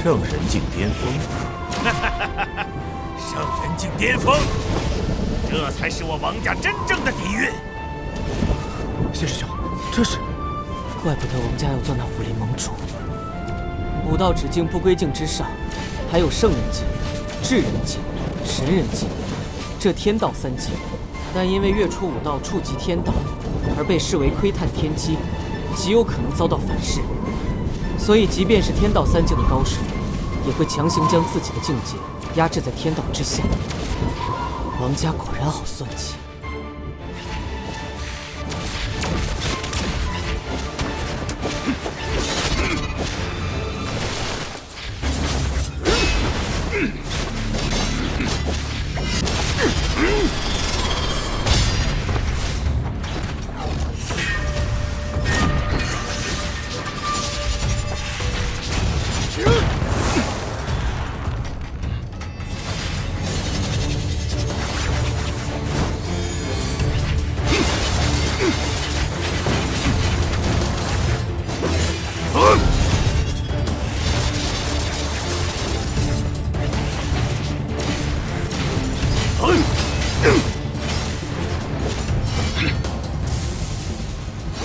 圣人境巅峰。圣人境巅峰，这才是我王家真正的底蕴。谢师兄，这是……怪不得王家要做那武林盟主。武道只境不归境之上，还有圣人境、至人境、神人境，这天道三境。但因为月初武道触及天道，而被视为窥探天机，极有可能遭到反噬。所以，即便是天道三境的高手，也会强行将自己的境界压制在天道之下。王家果然好算计。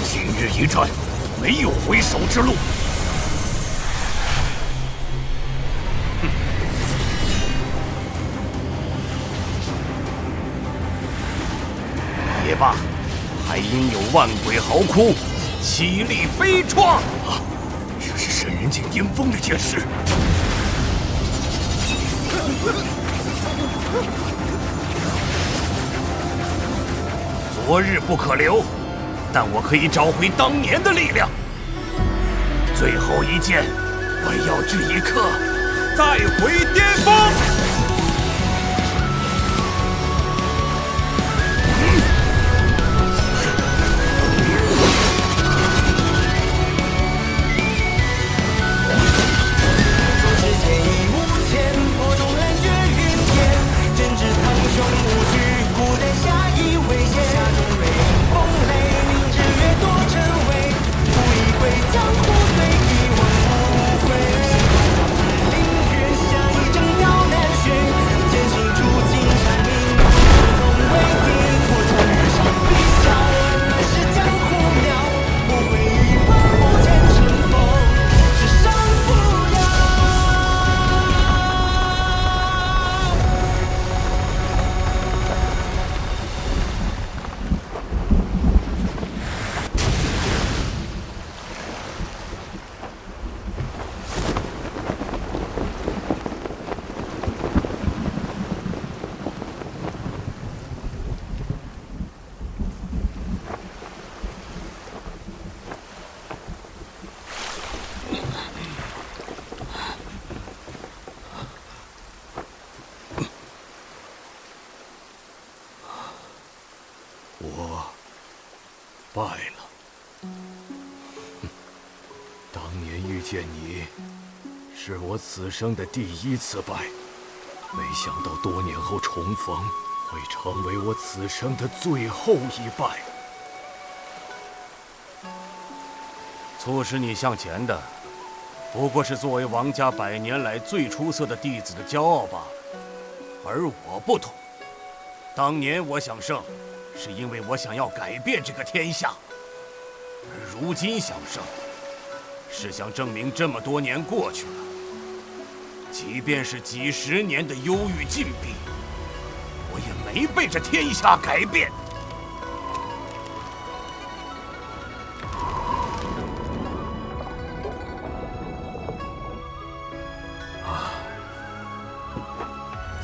今日一战，没有回首之路。也罢，还应有万鬼嚎哭，凄厉悲怆。这是神人境巅峰的剑士。昨日不可留，但我可以找回当年的力量。最后一剑，我要这一刻再回巅峰。我败了。当年遇见你，是我此生的第一次败，没想到多年后重逢，会成为我此生的最后一败。促使你向前的，不过是作为王家100年来最出色的弟子的骄傲罢了。而我不同，当年我想胜，是因为我想要改变这个天下；而如今想胜，是想证明这么多年过去了，即便是几十年的忧郁禁闭，我也没被这天下改变。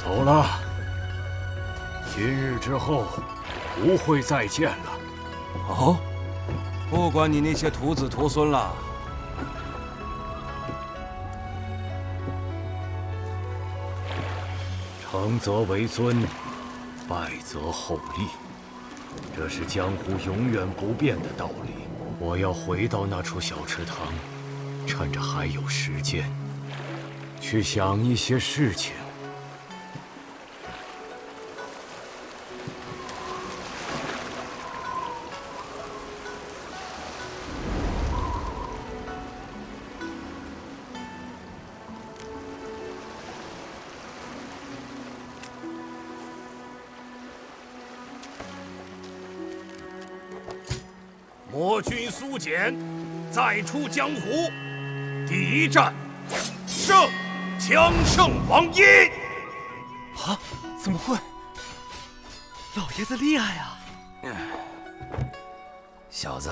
走了，今日之后不会再见了。哦，不管你那些徒子徒孙了。成则为尊，败则后立，这是江湖永远不变的道理。我要回到那处小池塘，趁着还有时间，去想一些事情。魔君苏简再出江湖，第一战胜枪圣王一。啊？怎么会？老爷子厉害啊！小子，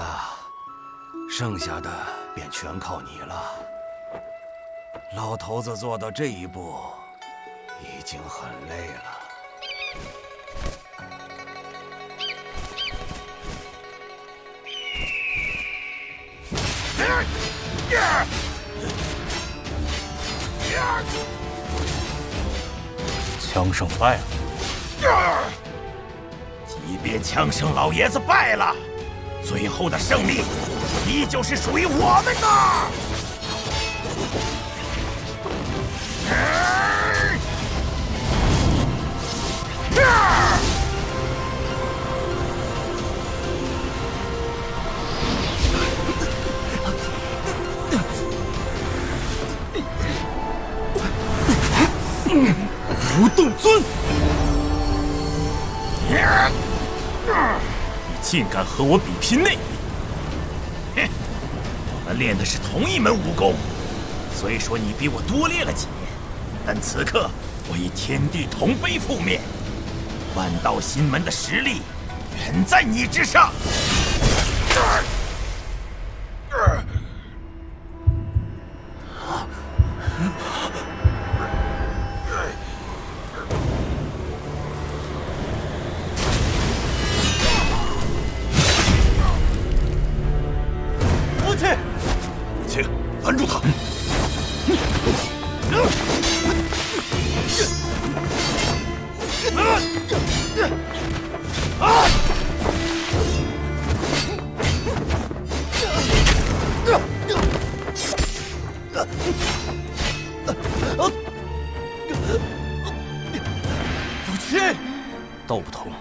剩下的便全靠你了。老头子做到这一步，已经很累了。枪圣败了。即便枪圣老爷子败了，最后的胜利依旧是属于我们的。不动尊，你竟敢和我比拼内力！哼，我们练的是同一门武功，虽说你比我多练了几年，但此刻我以天地同悲覆灭，万道心门的实力远在你之上。拦住他！老七，道不同，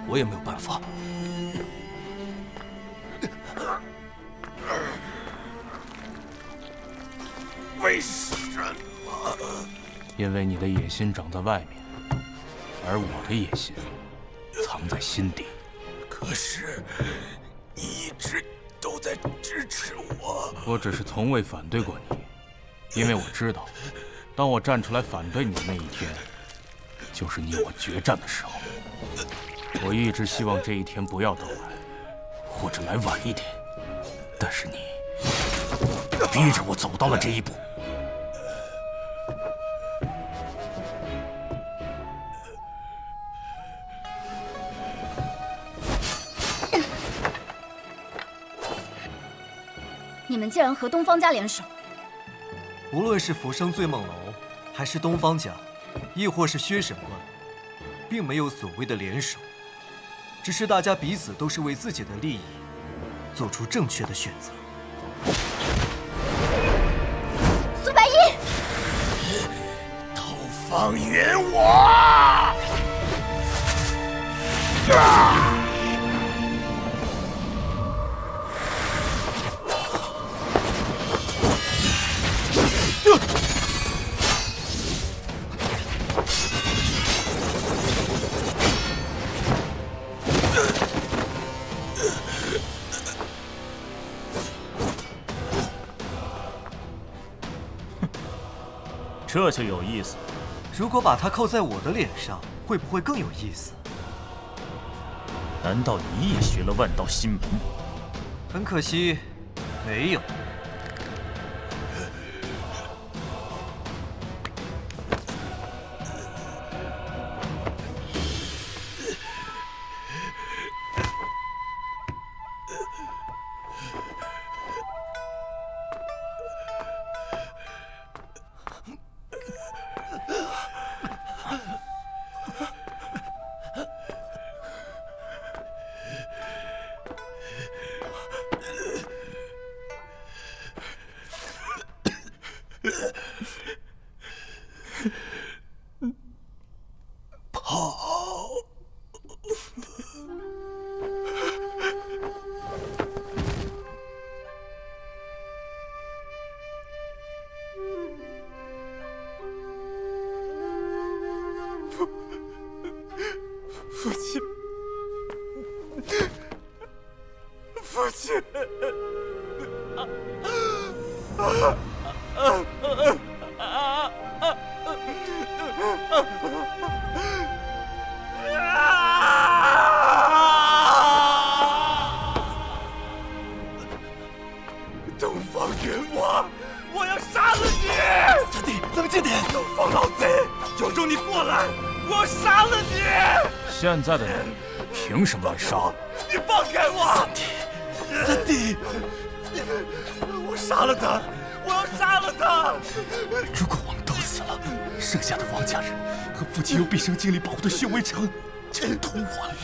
我也没有办法。为什么？因为你的野心长在外面，而我的野心藏在心底。可是，你一直都在支持我。我只是从未反对过你，因为我知道，当我站出来反对你的那一天，就是你我决战的时候。我一直希望这一天不要到来，或者来晚一点，但是你逼着我走到了这一步。你们竟然和东方家联手！无论是浮生醉梦楼，还是东方家，亦或是薛神官，并没有所谓的联手，只是大家彼此都是为自己的利益做出正确的选择。苏白衣，刀锋冤我！这就有意思。如果把它扣在我的脸上，会不会更有意思？难道你也学了万道心门？很可惜，没有。父亲，父父亲！东方云我，我要杀了你！三弟，冷静点！东方老贼，有种你过来，我要杀了你！现在的你，凭什么来杀？你放开我！三弟，我杀了他！我要杀了他！如果我们都死了，剩下的王家人和父亲用毕生精力保护的宣威城，就都完了。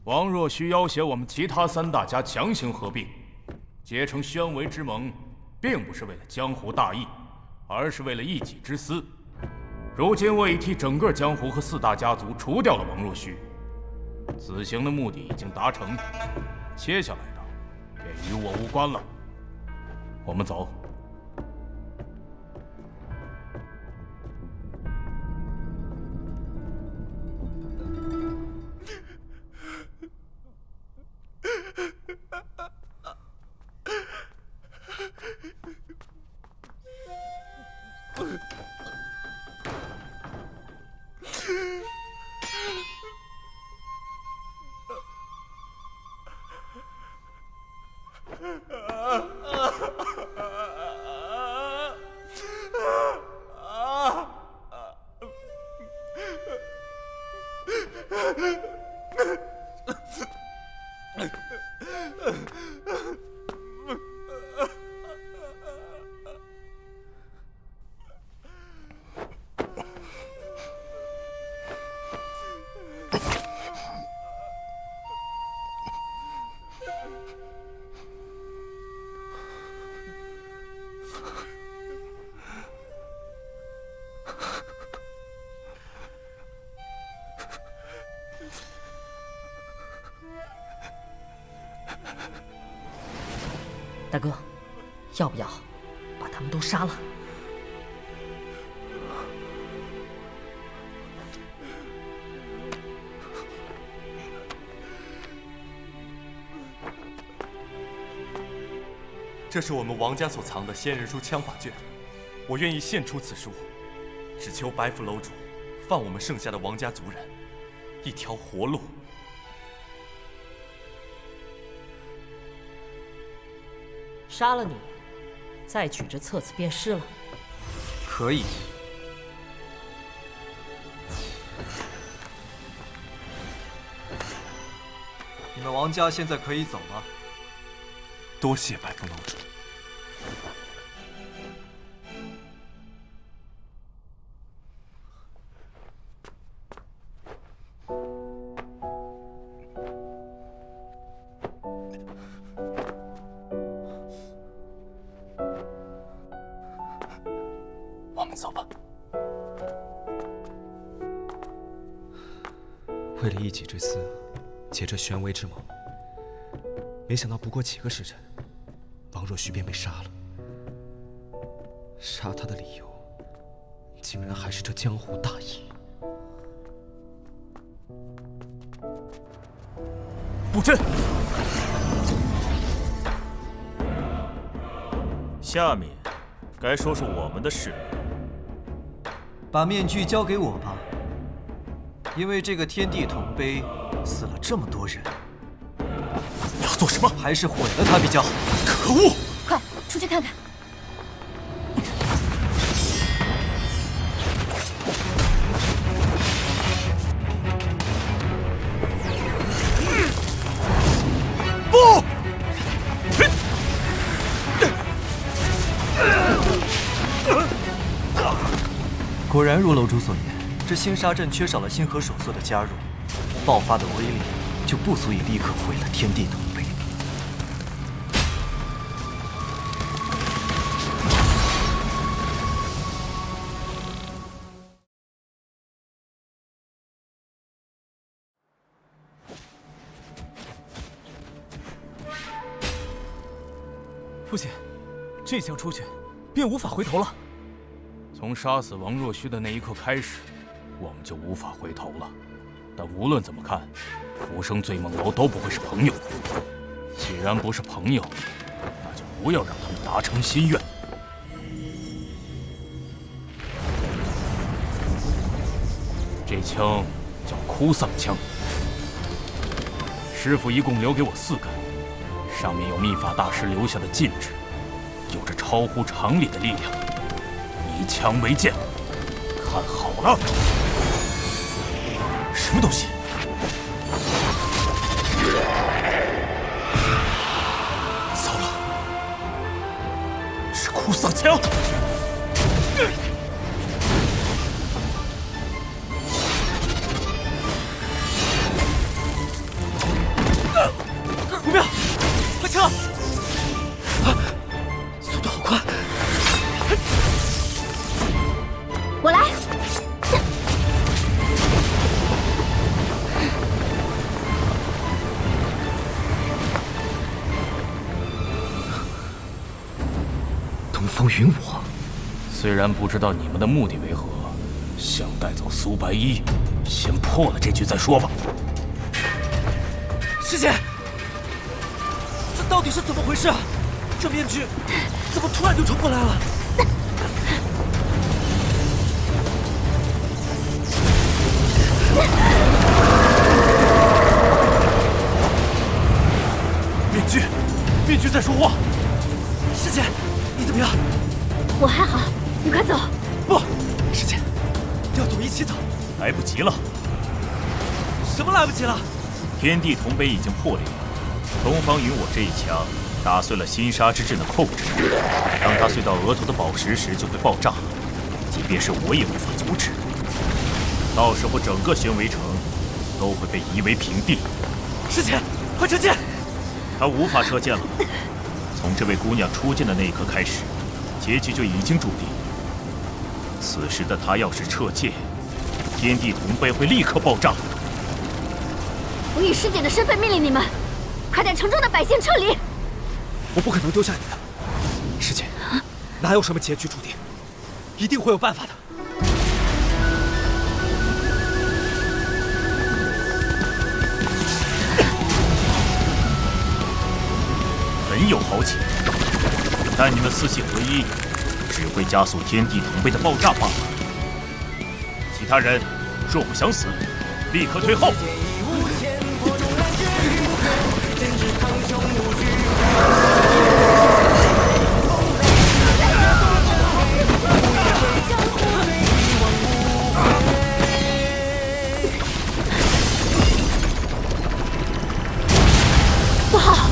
王若虚要挟我们其他3大家强行合并，结成宣威之盟，并不是为了江湖大义，而是为了一己之私。如今我已替整个江湖和4大家族除掉了王若虚，此行的目的已经达成，接下来的便与我无关了。我们走。大哥，要不要把他们都杀了？这是我们王家所藏的仙人书枪法卷，我愿意献出此书，只求白府楼主放我们剩下的王家族人一条活路。杀了你，再取这册子便是了。可以。你们王家现在可以走了。多谢白凤楼主。我们走吧。为了一己之私，结这宣威之盟，没想到不过几个时辰，王若虚便被杀了。杀他的理由，竟然还是这江湖大义。布阵。下面该说说我们的事。把面具交给我吧，因为这个天地铜碑死了这么多人。你要做什么？还是毁了它比较好。可恶！快出去看看。不！果然如楼主所言，这星沙阵缺少了星河守缩的加入，爆发的威力就不足以立刻毁了天地铜碑。父亲，这厢出去，便无法回头了。从杀死王若虚的那一刻开始，我们就无法回头了。但无论怎么看，浮生醉梦楼都不会是朋友。既然不是朋友，那就不要让他们达成心愿。这枪叫哭丧枪，师傅一共留给我4杆，上面有秘法大师留下的禁制，有着超乎常理的力量。以枪为鉴，看好了。什么东西？糟了，是哭丧枪！不妙，快撤！速度好快！我来。东方云我，虽然不知道你们的目的为何，想带走苏白衣，先破了这局再说吧。师姐，这到底是怎么回事啊？这面具怎么突然就冲过来了？面具在说话。师姐，你怎么样？我还好，你快走。不，师姐，要走一起走。来不及了。什么来不及了？天地铜碑已经破裂，东方云我这一枪打碎了心杀之阵的控制。当它碎到额头的宝石时，就会爆炸，即便是我也无法阻止。到时候整个玄围城都会被夷为平地。师姐，快撤剑！他无法撤剑了。从这位姑娘出剑的那一刻开始，结局就已经注定。此时的他要是撤剑，天地铜碑会立刻爆炸。我以师姐的身份命令你们，快带城中的百姓撤离。我不可能丢下你的，师姐，哪有什么结局注定，一定会有办法的。很有豪情，但你们四系合一，只会加速天地铜碑的爆炸罢了。其他人若不想死，立刻退后。不好！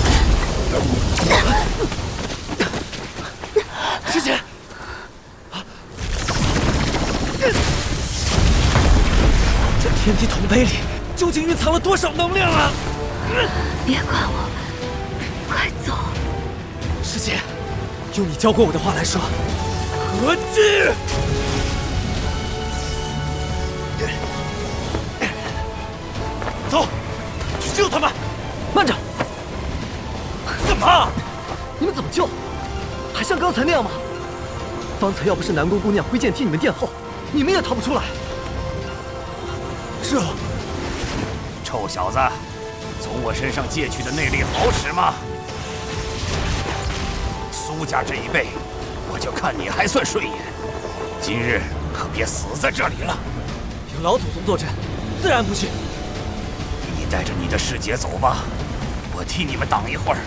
师姐，这天地铜碑里究竟蕴藏了多少能量啊！别管我，快走！师姐，用你教过我的话来说，合击！走，去救他们！慢着！干嘛？你们怎么救？还像刚才那样吗？方才要不是南宫姑娘挥剑替你们殿后，你们也逃不出来。这臭小子，从我身上借去的内力好使吗？苏家这一辈，我就看你还算顺眼。今日可别死在这里了。有老祖宗坐镇，自然不去。你带着你的师姐走吧，我替你们挡一会儿。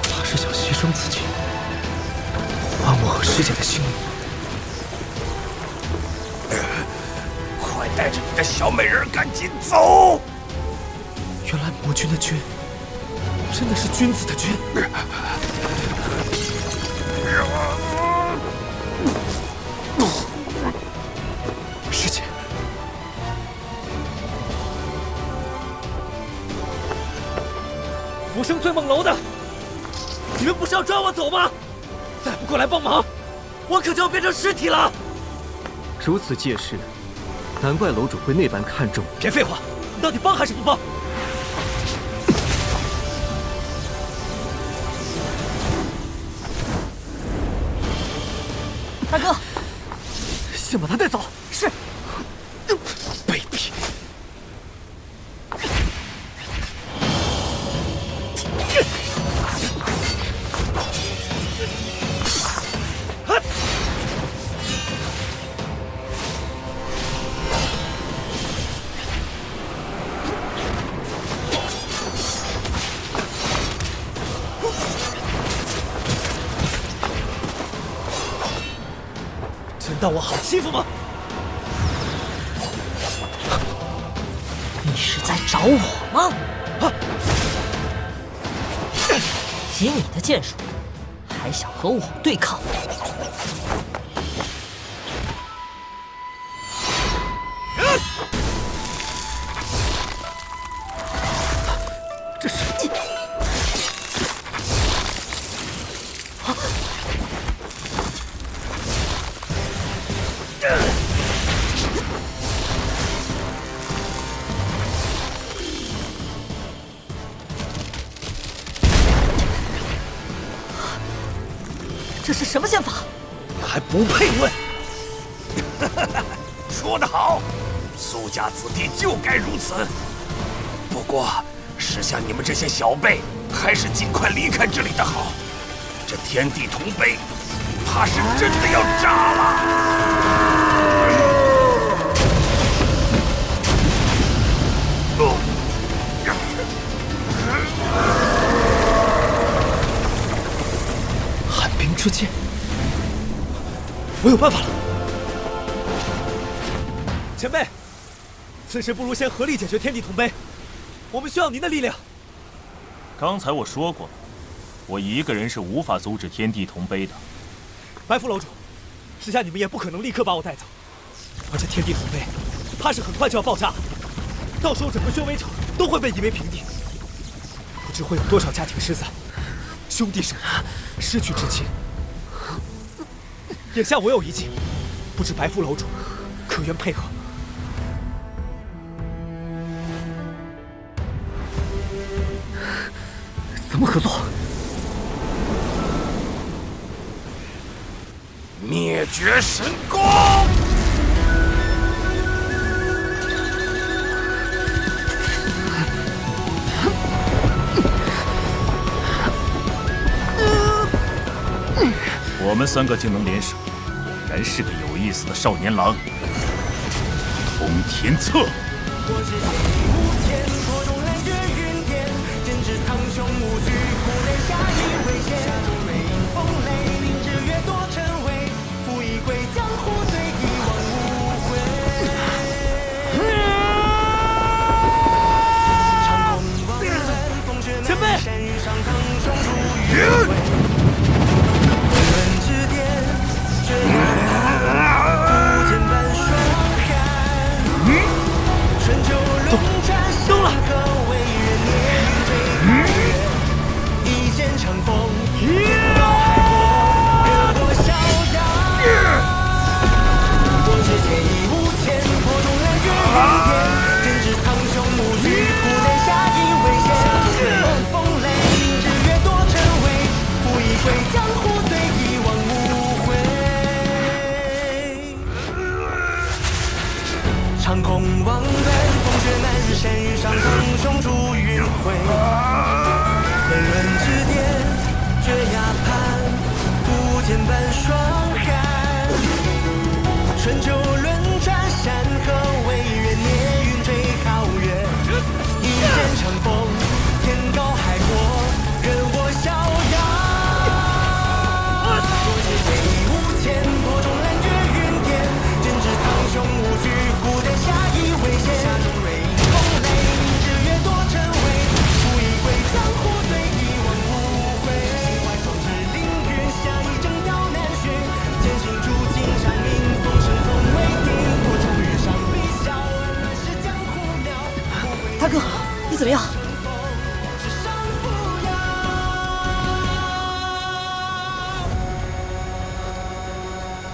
他是想牺牲自己，换我和师姐的性命。快带着你的小美人赶紧走！原来魔君的君，真的是君子的君。师姐，浮生醉梦楼的，你们不是要抓我走吗？再不过来帮忙，我可就要变成尸体了。如此借势，难怪楼主会那般看重。别废话，你到底帮还是不帮？大哥，先把他带走。是。卑鄙！真当我好欺负吗？你是在找我吗？以你的剑术，还想和我对抗？这是……这是什么剑法？还不配问！说得好，苏家子弟就该如此。不过，识相你们这些小辈，还是尽快离开这里的好。这天地铜碑，怕是真的要炸了。寒冰之剑，我有办法了。前辈，此时不如先合力解决天地铜碑，我们需要您的力量。刚才我说过了，我一个人是无法阻止天地铜碑的。白府楼主，时下你们也不可能立刻把我带走，而这天地铜碑，怕是很快就要爆炸了，到时候整个宣威城都会被夷为平地，不知会有多少家庭失散，兄弟手足失去至亲。眼下我有一计，不知白府楼主可愿配合？怎么合作？灭绝神功！我们3个竟能联手，果然是个有意思的少年郎。通天策。前辈！动了！一剑乘风，高海阔，热火逍遥。我只剑意无牵，破中来绝云天。针指苍穹无惧，苦难下亦未险。风雷凌日月多尘微，负一归江湖，醉一忘无悔。长空望断，风雪难日，山雨上苍穹逐云回。纷乱之巅，绝崖畔，不见半霜寒。春秋轮转，山河为月，孽云追皓月。一剑乘风，天高海阔，任我逍遥。我只剑意无牵，破中来绝云天。针指苍穹无惧，孤单下亦未险。下中瑞风雷，日月多尘微。负一归江湖，醉一忘无悔。心怀壮志凌云，下一征雕难寻。剑行出青山明，风声从未听。多重日上笔笑，乱世江湖鸟。大哥，你怎么样？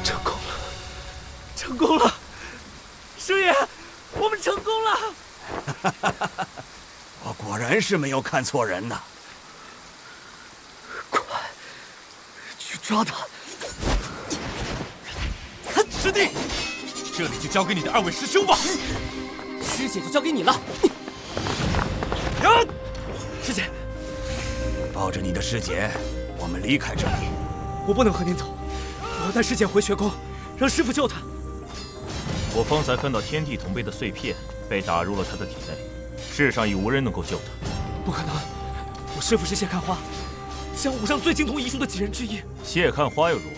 成功了，成功了！师爷，我们成功了！我果然是没有看错人呐！快，去抓他！师弟，这里就交给你的2位师兄吧。师姐就交给你了。呀，师姐，抱着你的师姐，我们离开这里。我不能和您走，我要带师姐回学宫，让师傅救她。我方才看到天地铜碑的碎片被打入了他的体内，世上已无人能够救他。不可能，我师傅是谢看花，江湖上最精通医术的几人之一。谢看花又如何？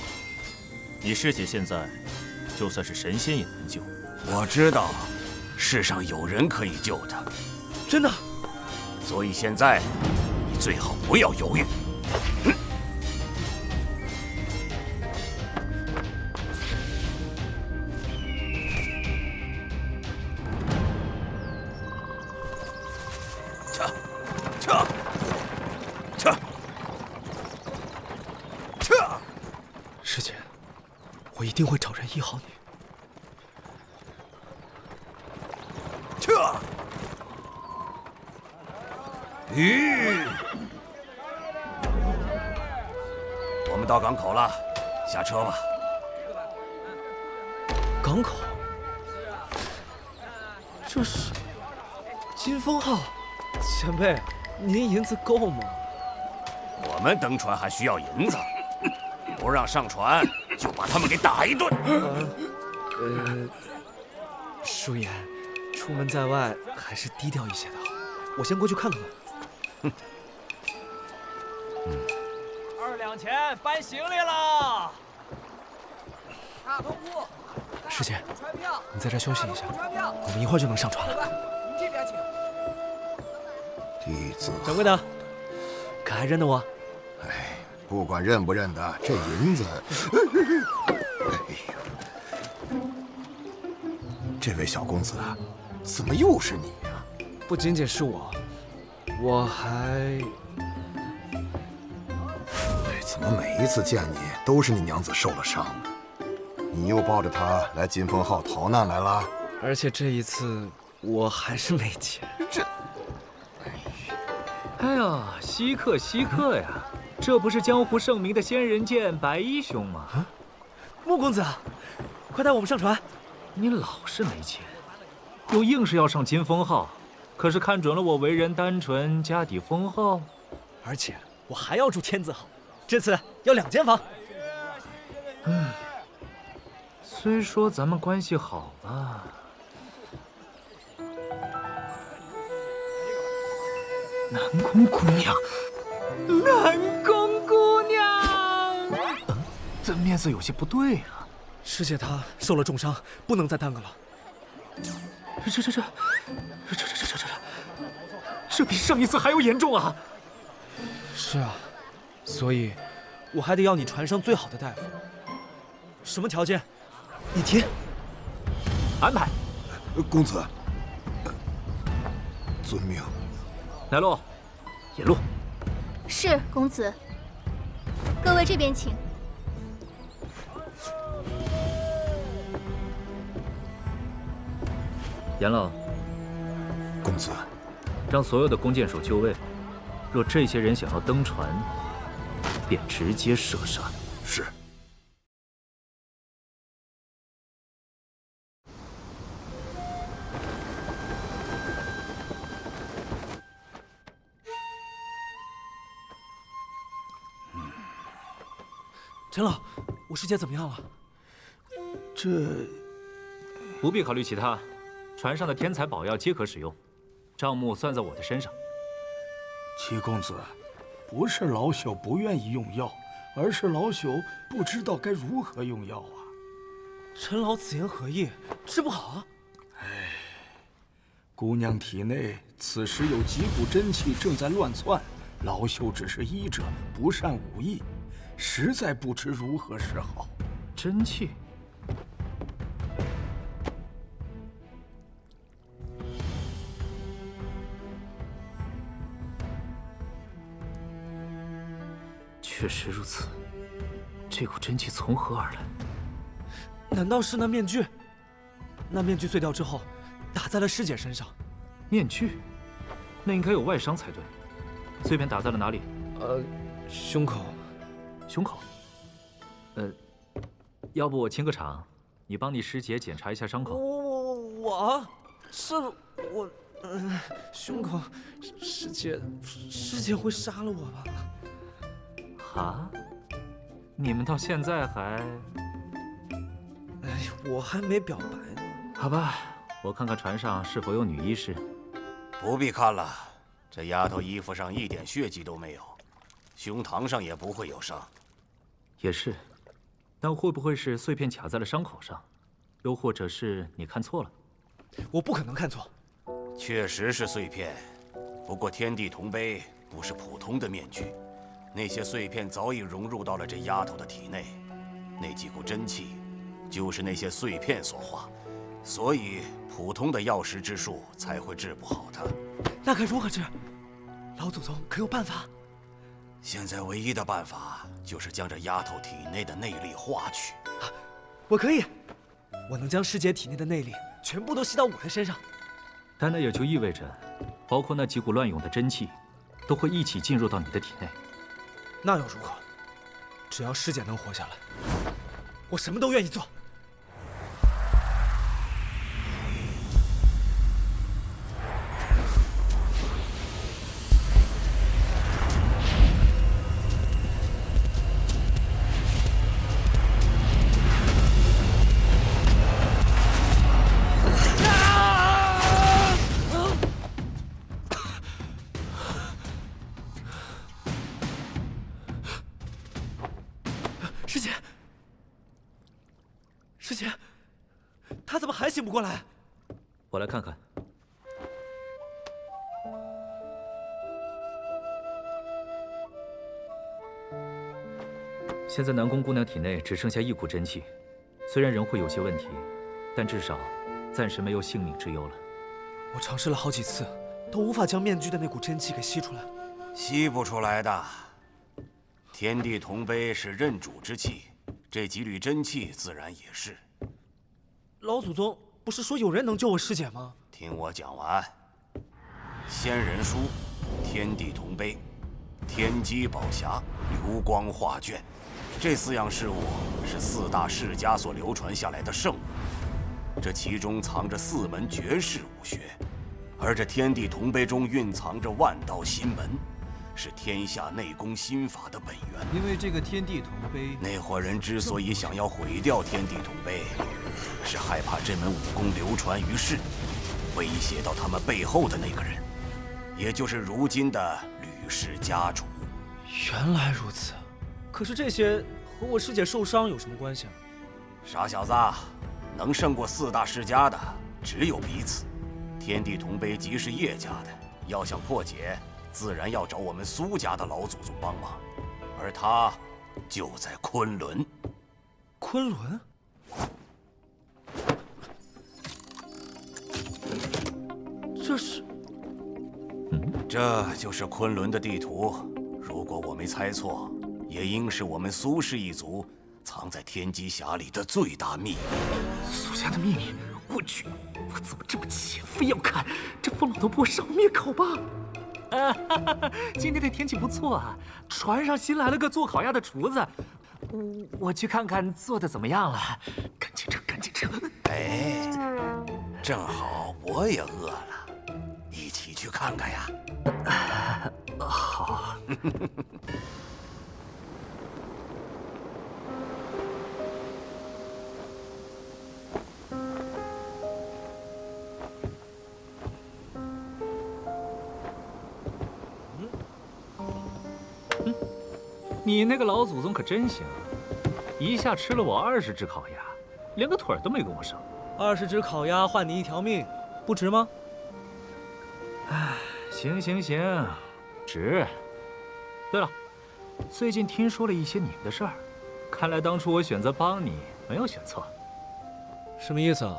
你师姐现在就算是神仙也难救。我知道，世上有人可以救她。真的？所以现在，你最好不要犹豫。师姐，我一定会找人医好你。我们到港口了，下车吧。港口？这是金风号，前辈，您银子够吗？我们登船还需要银子，不让上船就把他们给打一顿。舒言，出门在外还是低调一些的好。我先过去看看吧。2两钱搬行李了。大通铺。师姐，你在这休息一下，我们一会儿就能上船了。您这边请。弟子。掌柜的，可还认得我？哎，不管认不认得，这银子。哎呦，这位小公子，怎么又是你呀？不仅仅是我还……怎么每一次见你都是你娘子受了伤？你又抱着她来金风号逃难来了？而且这一次我还是没钱。哎呀，稀客稀客呀！这不是江湖盛名的仙人剑白衣兄吗？穆公子，快带我们上船！你老是没钱，又硬是要上金风号，可是看准了我为人单纯，家底丰厚，而且我还要住天字号，这次要2间房。虽说咱们关系好吧。南宫姑娘，南宫姑娘，这面色有些不对啊。师姐她受了重伤，不能再耽搁了。这比上一次还要严重啊！是啊，所以我还得要你船上最好的大夫。什么条件？你提。安排。公子，遵命。来路，引路。是公子。各位这边请。严老。公子。让所有的弓箭手就位。若这些人想要登船，便直接射杀。是。陈老，我师姐怎么样了？这不必考虑其他，船上的天材宝药皆可使用，账目算在我的身上。七公子，不是老朽不愿意用药，而是老朽不知道该如何用药啊。陈老此言何意？治不好啊！哎，姑娘体内此时有几股真气正在乱窜，老朽只是医者，不善武艺，实在不知如何是好。真气？确实如此，这股真气从何而来？难道是那面具？那面具碎掉之后，打在了师姐身上。面具？那应该有外伤才对。碎片打在了哪里？胸口。胸口？要不我清个场，你帮你师姐检查一下伤口。我胸口，师姐会杀了我吧？哈？你们到现在还……哎，我还没表白呢。好吧，我看看船上是否有女医师。不必看了，这丫头衣服上一点血迹都没有，胸膛上也不会有伤。也是，但会不会是碎片卡在了伤口上？又或者是你看错了？我不可能看错。确实是碎片，不过天地铜碑不是普通的面具，那些碎片早已融入到了这丫头的体内，那几股真气就是那些碎片所化，所以普通的药石之术才会治不好她。那该如何治？老祖宗可有办法？现在唯一的办法就是将这丫头体内的内力化去。我可以，我能将师姐体内的内力全部都吸到我的身上。但那也就意味着，包括那几股乱涌的真气，都会一起进入到你的体内。那又如何？只要师姐能活下来，我什么都愿意做。师姐，她怎么还醒不过来？我来看看。现在南宫姑娘体内只剩下一股真气，虽然人会有些问题，但至少暂时没有性命之忧了。我尝试了好几次，都无法将面具的那股真气给吸出来。吸不出来的。天地铜碑是认主之气，这几缕真气自然也是。老祖宗不是说有人能救我师姐吗？听我讲完。仙人书、天地铜碑、天机宝匣、流光画卷，这4样事物是4大世家所流传下来的圣物。这其中藏着4门绝世武学，而这天地铜碑中蕴藏着万道心门，是天下内功心法的本源。因为这个天地铜碑，那伙人之所以想要毁掉天地铜碑，是害怕这门武功流传于世，威胁到他们背后的那个人，也就是如今的吕氏家主。原来如此，可是这些和我师姐受伤有什么关系啊？傻小子，能胜过4大世家的只有彼此。天地铜碑即是叶家的，要想破解，自然要找我们苏家的老祖宗帮忙，而他就在昆仑。昆仑？这是……这就是昆仑的地图。如果我没猜错，也应是我们苏氏一族藏在天机匣里的最大秘密。苏家的秘密？我去，我怎么这么浅，非要看？这疯老头不会杀我灭口吧？今天的天气不错啊，船上新来了个做烤鸭的厨子，我去看看做的怎么样了。赶紧撤，赶紧撤！哎，正好我也饿了，一起去看看呀。好。你那个老祖宗可真行，一下吃了我20只烤鸭，连个腿儿都没跟我剩。20只烤鸭换你1条命，不值吗？唉，行，值。对了，最近听说了一些你们的事儿，看来当初我选择帮你没有选错。什么意思啊？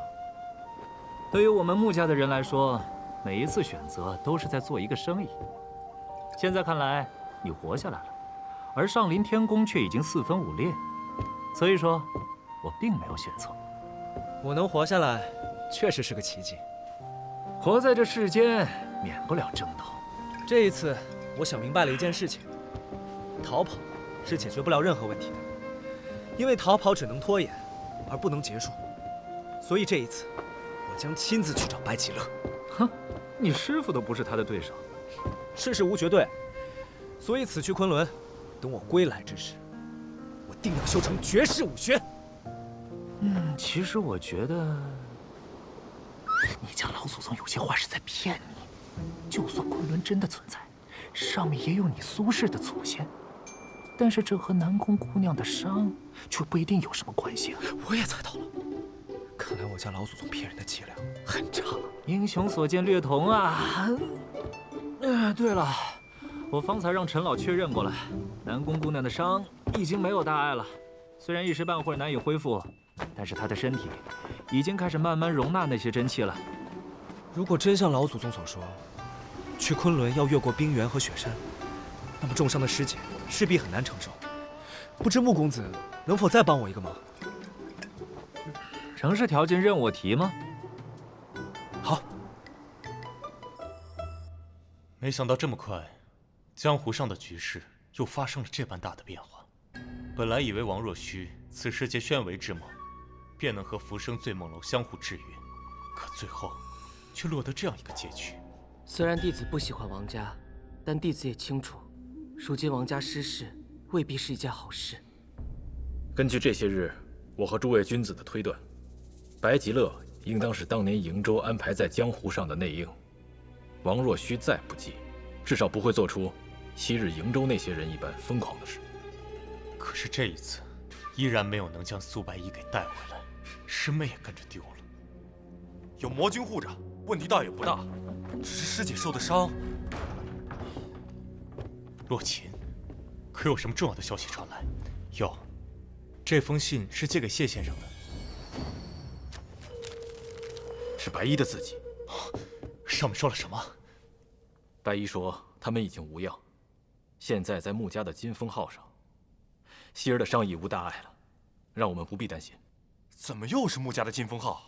对于我们穆家的人来说，每一次选择都是在做一个生意。现在看来，你活下来了。而上林天宫却已经4分5裂，所以说，我并没有选错。我能活下来，确实是个奇迹。活在这世间，免不了争斗。这一次，我想明白了一件事情：逃跑是解决不了任何问题的，因为逃跑只能拖延，而不能结束。所以这一次，我将亲自去找白起乐。哼，你师傅都不是他的对手。世事无绝对，所以此去昆仑，等我归来之时，我定要修成绝世武学。其实我觉得，你家老祖宗有些话是在骗你。就算昆仑真的存在，上面也有你苏氏的祖先，但是这和南宫姑娘的伤却不一定有什么关系啊。我也猜到了，看来我家老祖宗骗人的伎俩很差。英雄所见略同啊。对了，我方才让陈老确认过了，南宫姑娘的伤已经没有大碍了，虽然一时半会儿难以恢复，但是她的身体已经开始慢慢容纳那些真气了。如果真像老祖宗所说，去昆仑要越过冰原和雪山，那么重伤的师姐势必很难承受。不知穆公子能否再帮我一个忙？城市条件任我提吗？好。没想到这么快，江湖上的局势又发生了这般大的变化。本来以为王若虚此时结宣为之盟，便能和浮生醉梦楼相互制约，可最后却落得这样一个结局。虽然弟子不喜欢王家，但弟子也清楚，如今王家失势，未必是一件好事。根据这些日我和诸位君子的推断，白极乐应当是当年瀛州安排在江湖上的内应。王若虚再不济，至少不会做出昔日瀛州那些人一般疯狂的事。可是这一次，依然没有能将苏白衣给带回来，师妹也跟着丢了。有魔君护着，问题倒也不大，只是师姐受的伤。洛琴，可有什么重要的消息传来？有，这封信是借给谢先生的，是白衣的字迹。上面说了什么？白衣说他们已经无恙，现在在穆家的金风号上。希儿的伤已无大碍了，让我们不必担心。怎么又是穆家的金风号？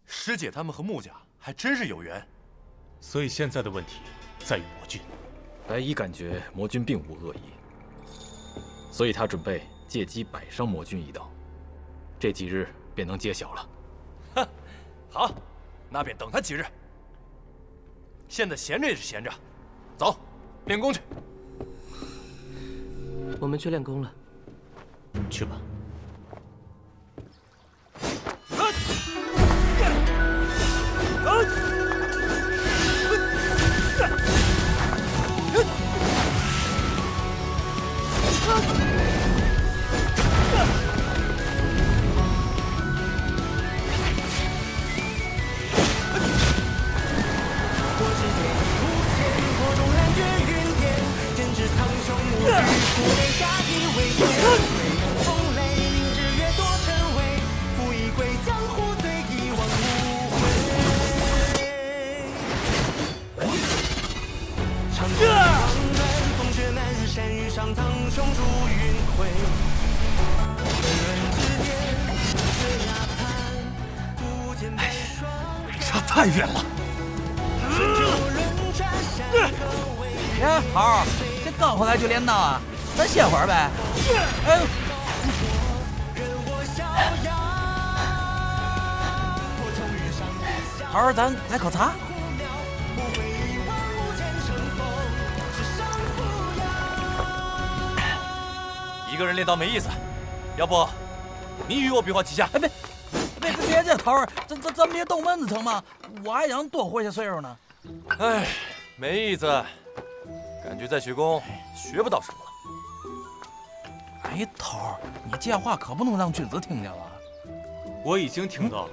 师姐他们和穆家还真是有缘。所以现在的问题在于魔君。白衣感觉魔君并无恶意，所以他准备借机摆伤魔君一道，这几日便能揭晓了。哼，好，那便等他几日。现在闲着也是闲着，走，练功去。我们去练功了。去吧。差太远了。哎，豪儿，这刚回来就练刀啊？咱歇会儿呗。哎呦！豪儿，咱来口茶。一个人练刀没意思，要不你与我比划几下？哎，别这头儿，咱别动闷子成吗？我还想多活些岁数呢。哎，没意思，感觉在学宫学不到什么了。哎，头儿，你这话可不能让君子听见了。我已经听到了。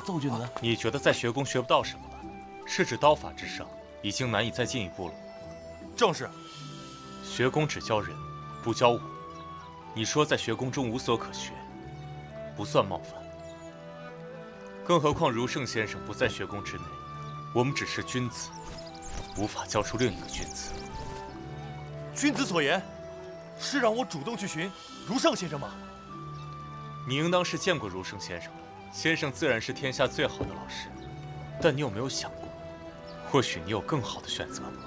邹君子，你觉得在学宫学不到什么了？是指刀法之上已经难以再进一步了。正是，学宫只教人，不教武。你说在学宫中无所可学，不算冒犯。更何况如圣先生不在学宫之内，我们只是君子，无法教出另一个君子。君子所言，是让我主动去寻如圣先生吗？你应当是见过如圣先生了，先生自然是天下最好的老师。但你有没有想过，或许你有更好的选择呢？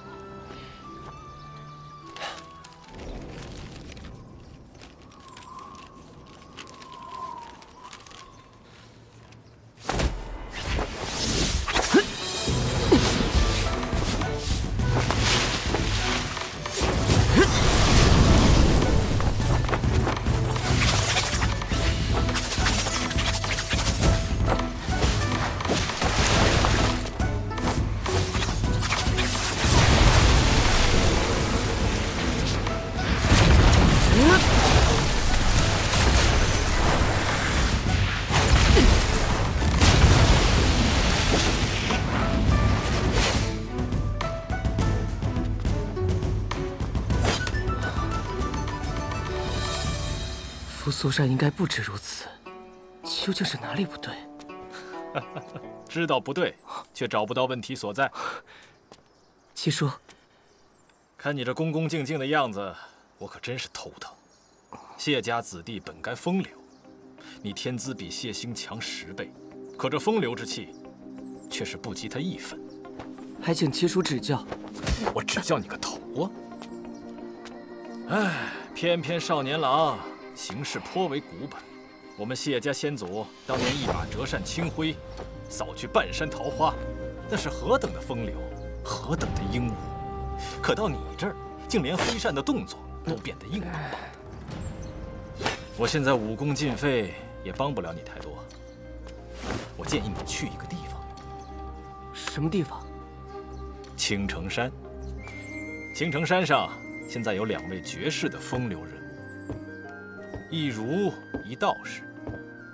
扶苏珊应该不止如此，究竟是哪里不对？知道不对，却找不到问题所在。七叔，看你这恭恭敬敬的样子，我可真是头疼。谢家子弟本该风流，你天资比谢兴强10倍，可这风流之气，却是不及他1分。还请七叔指教。我指教你个头啊！哎，偏偏少年郎行事颇为古板。我们谢家先祖当年一把折扇清辉，扫去半山桃花，那是何等的风流，何等的英武。可到你这儿，竟连挥扇的动作都变得硬邦邦的。我现在武功尽废，也帮不了你太多。我建议你去一个地方。什么地方？青城山。青城山上现在有2位绝世的风流人物，一儒一道士，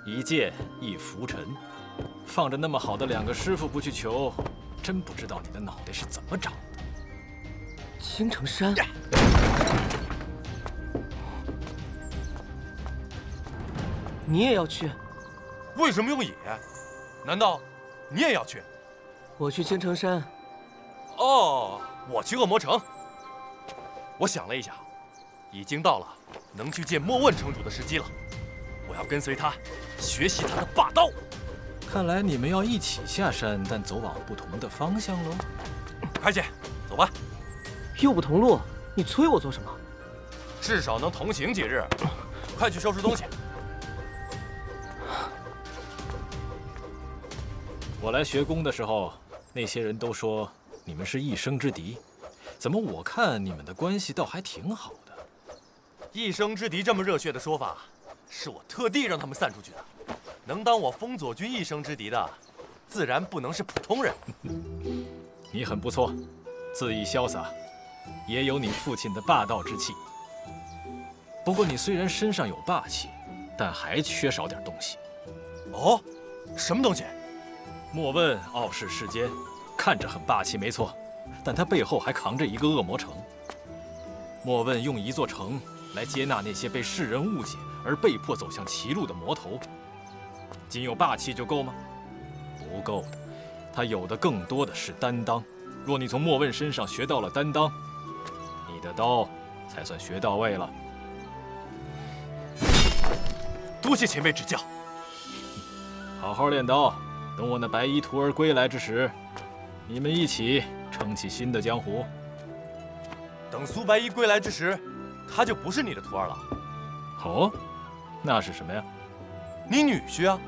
一剑一浮尘。放着那么好的2个师傅不去求，真不知道你的脑袋是怎么长的。青城山。你也要去？为什么用也？难道你也要去？我去青城山。哦，我去恶魔城。我想了一下，已经到了能去见莫问城主的时机了。我要跟随他，学习他的霸道。看来你们要一起下山，但走往不同的方向喽。快些，走吧。又不同路，你催我做什么？至少能同行几日。快去收拾东西。我来学宫的时候，那些人都说你们是一生之敌，怎么我看你们的关系倒还挺好的？一生之敌这么热血的说法，是我特地让他们散出去的。能当我封左军一生之敌的，自然不能是普通人。你很不错，恣意潇洒，也有你父亲的霸道之气。不过你虽然身上有霸气，但还缺少点东西。哦，什么东西？莫问傲视世间，看着很霸气没错，但他背后还扛着一个恶魔城。莫问用一座城来接纳那些被世人误解而被迫走向歧路的魔头，仅有霸气就够吗？不够的，他有的更多的是担当。若你从莫问身上学到了担当，你的刀才算学到位了。多谢前辈指教。好好练刀，等我那白衣徒儿归来之时，你们一起撑起新的江湖。等苏白衣归来之时，他就不是你的徒儿了。哦，那是什么呀？你女婿啊！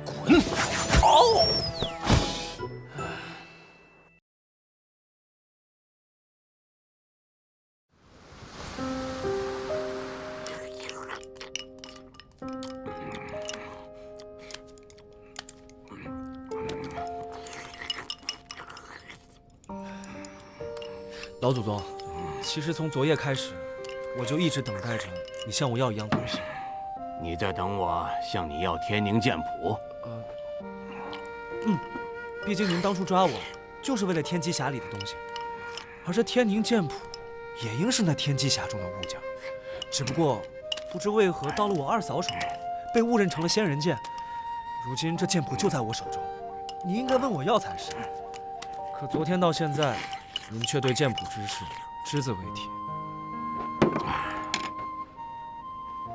滚！哦！老祖宗，其实从昨夜开始，我就一直等待着你向我要一样东西。你在等我向你要天宁剑谱？毕竟您当初抓我，就是为了天机匣里的东西，而这天宁剑谱也应是那天机匣中的物件，只不过不知为何到了我二嫂手里，被误认成了仙人剑。如今这剑谱就在我手中，你应该问我要才是。可昨天到现在，您却对剑谱之事只字未提。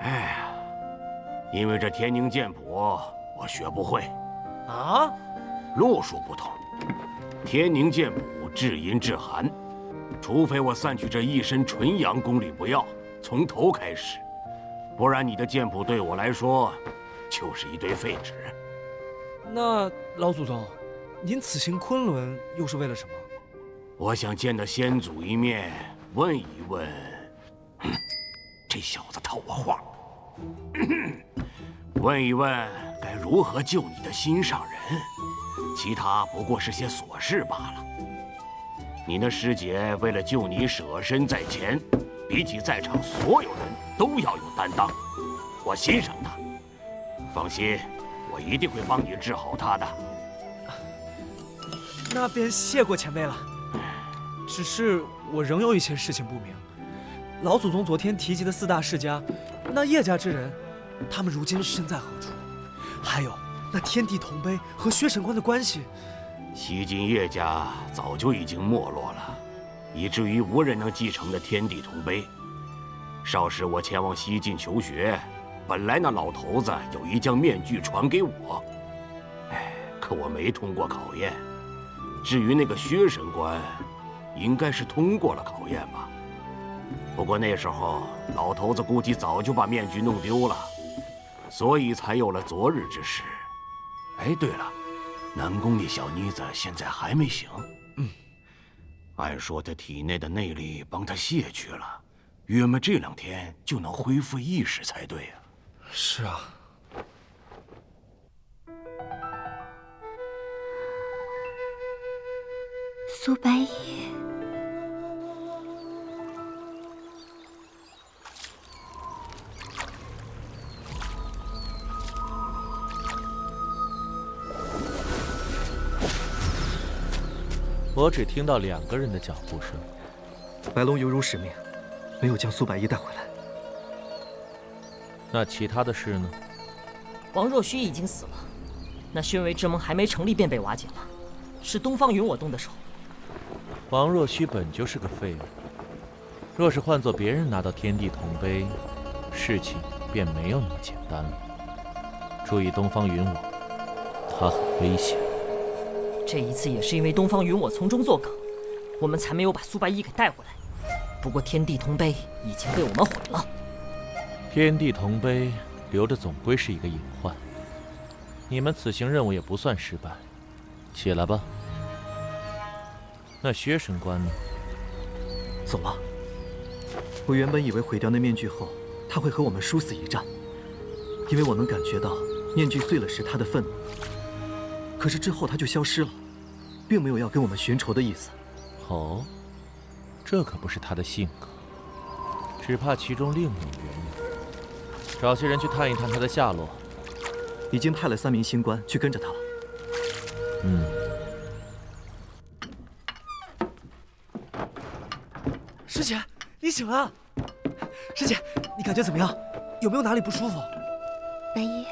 哎呀，因为这天宁剑谱我学不会啊，路数不同。天宁剑谱至阴至寒，除非我散去这一身纯阳功力不要，从头开始，不然你的剑谱对我来说就是一堆废纸。那老祖宗，您此行昆仑又是为了什么？我想见那先祖一面，问一问，这小子套我话，问一问该如何救你的心上人，其他不过是些琐事罢了。你那师姐为了救你舍身在前，比起在场所有人都要有担当，我欣赏她。放心，我一定会帮你治好她的。那便谢过前辈了。只是我仍有一些事情不明。老祖宗昨天提及的4大世家，那叶家之人，他们如今身在何处？还有那天地铜碑和薛神官的关系？西晋叶家早就已经没落了，以至于无人能继承的天地铜碑。少时我前往西晋求学，本来那老头子有意将面具传给我，可我没通过考验。至于那个薛神官，应该是通过了考验吧。不过那时候老头子估计早就把面具弄丢了，所以才有了昨日之事。对了，南宫那小妮子现在还没醒。按说他体内的内力帮他泄去了，约么这2天就能恢复意识才对啊。是啊。苏白衣，我只听到2个人的脚步声。白龙犹如使命，没有将苏白衣带回来。那其他的事呢？王若虚已经死了，那宣威之盟还没成立便被瓦解了，是东方云我动的手。王若虚本就是个废物，若是换做别人拿到天地铜碑，事情便没有那么简单了。注意东方云我，他很危险。这一次也是因为东方云我从中作梗，我们才没有把苏白衣给带回来。不过天地铜碑已经被我们毁了。天地铜碑留着总归是一个隐患，你们此行任务也不算失败，起来吧。那薛神官呢？走了。我原本以为毁掉那面具后，他会和我们殊死一战，因为我能感觉到面具碎了时他的愤怒。可是之后他就消失了，并没有要跟我们寻仇的意思。哦，这可不是他的性格，只怕其中另有原因。找些人去探一探他的下落。已经派了3名新官去跟着他了。师姐，你醒了。师姐，你感觉怎么样？有没有哪里不舒服？白衣，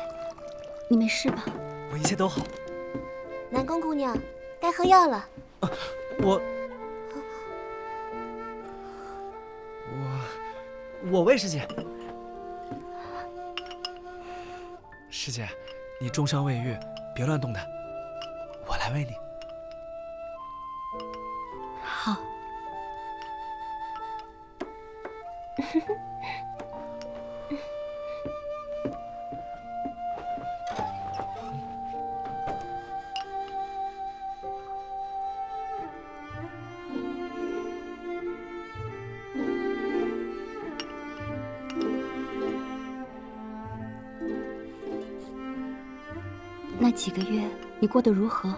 你没事吧？我一切都好。南宫姑娘，该喝药了。我喂师姐。师姐，你重伤未愈，别乱动弹，我来喂你。好。那几个月你过得如何？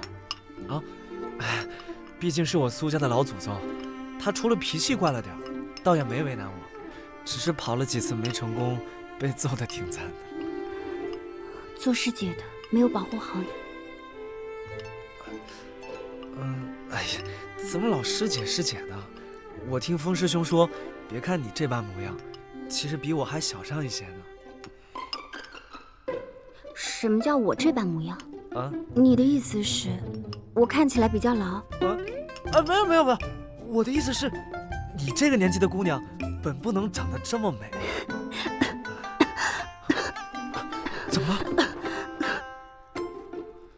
毕竟是我苏家的老祖宗，他除了脾气怪了点，倒也没为难我，只是跑了几次没成功，被揍得挺惨的。做师姐的没有保护好你。哎呀，怎么老师姐师姐呢？我听风师兄说，别看你这般模样，其实比我还小上一些呢。什么叫我这般模样？啊？你的意思是，我看起来比较老？没有，我的意思是，你这个年纪的姑娘，本不能长得这么美。怎么了？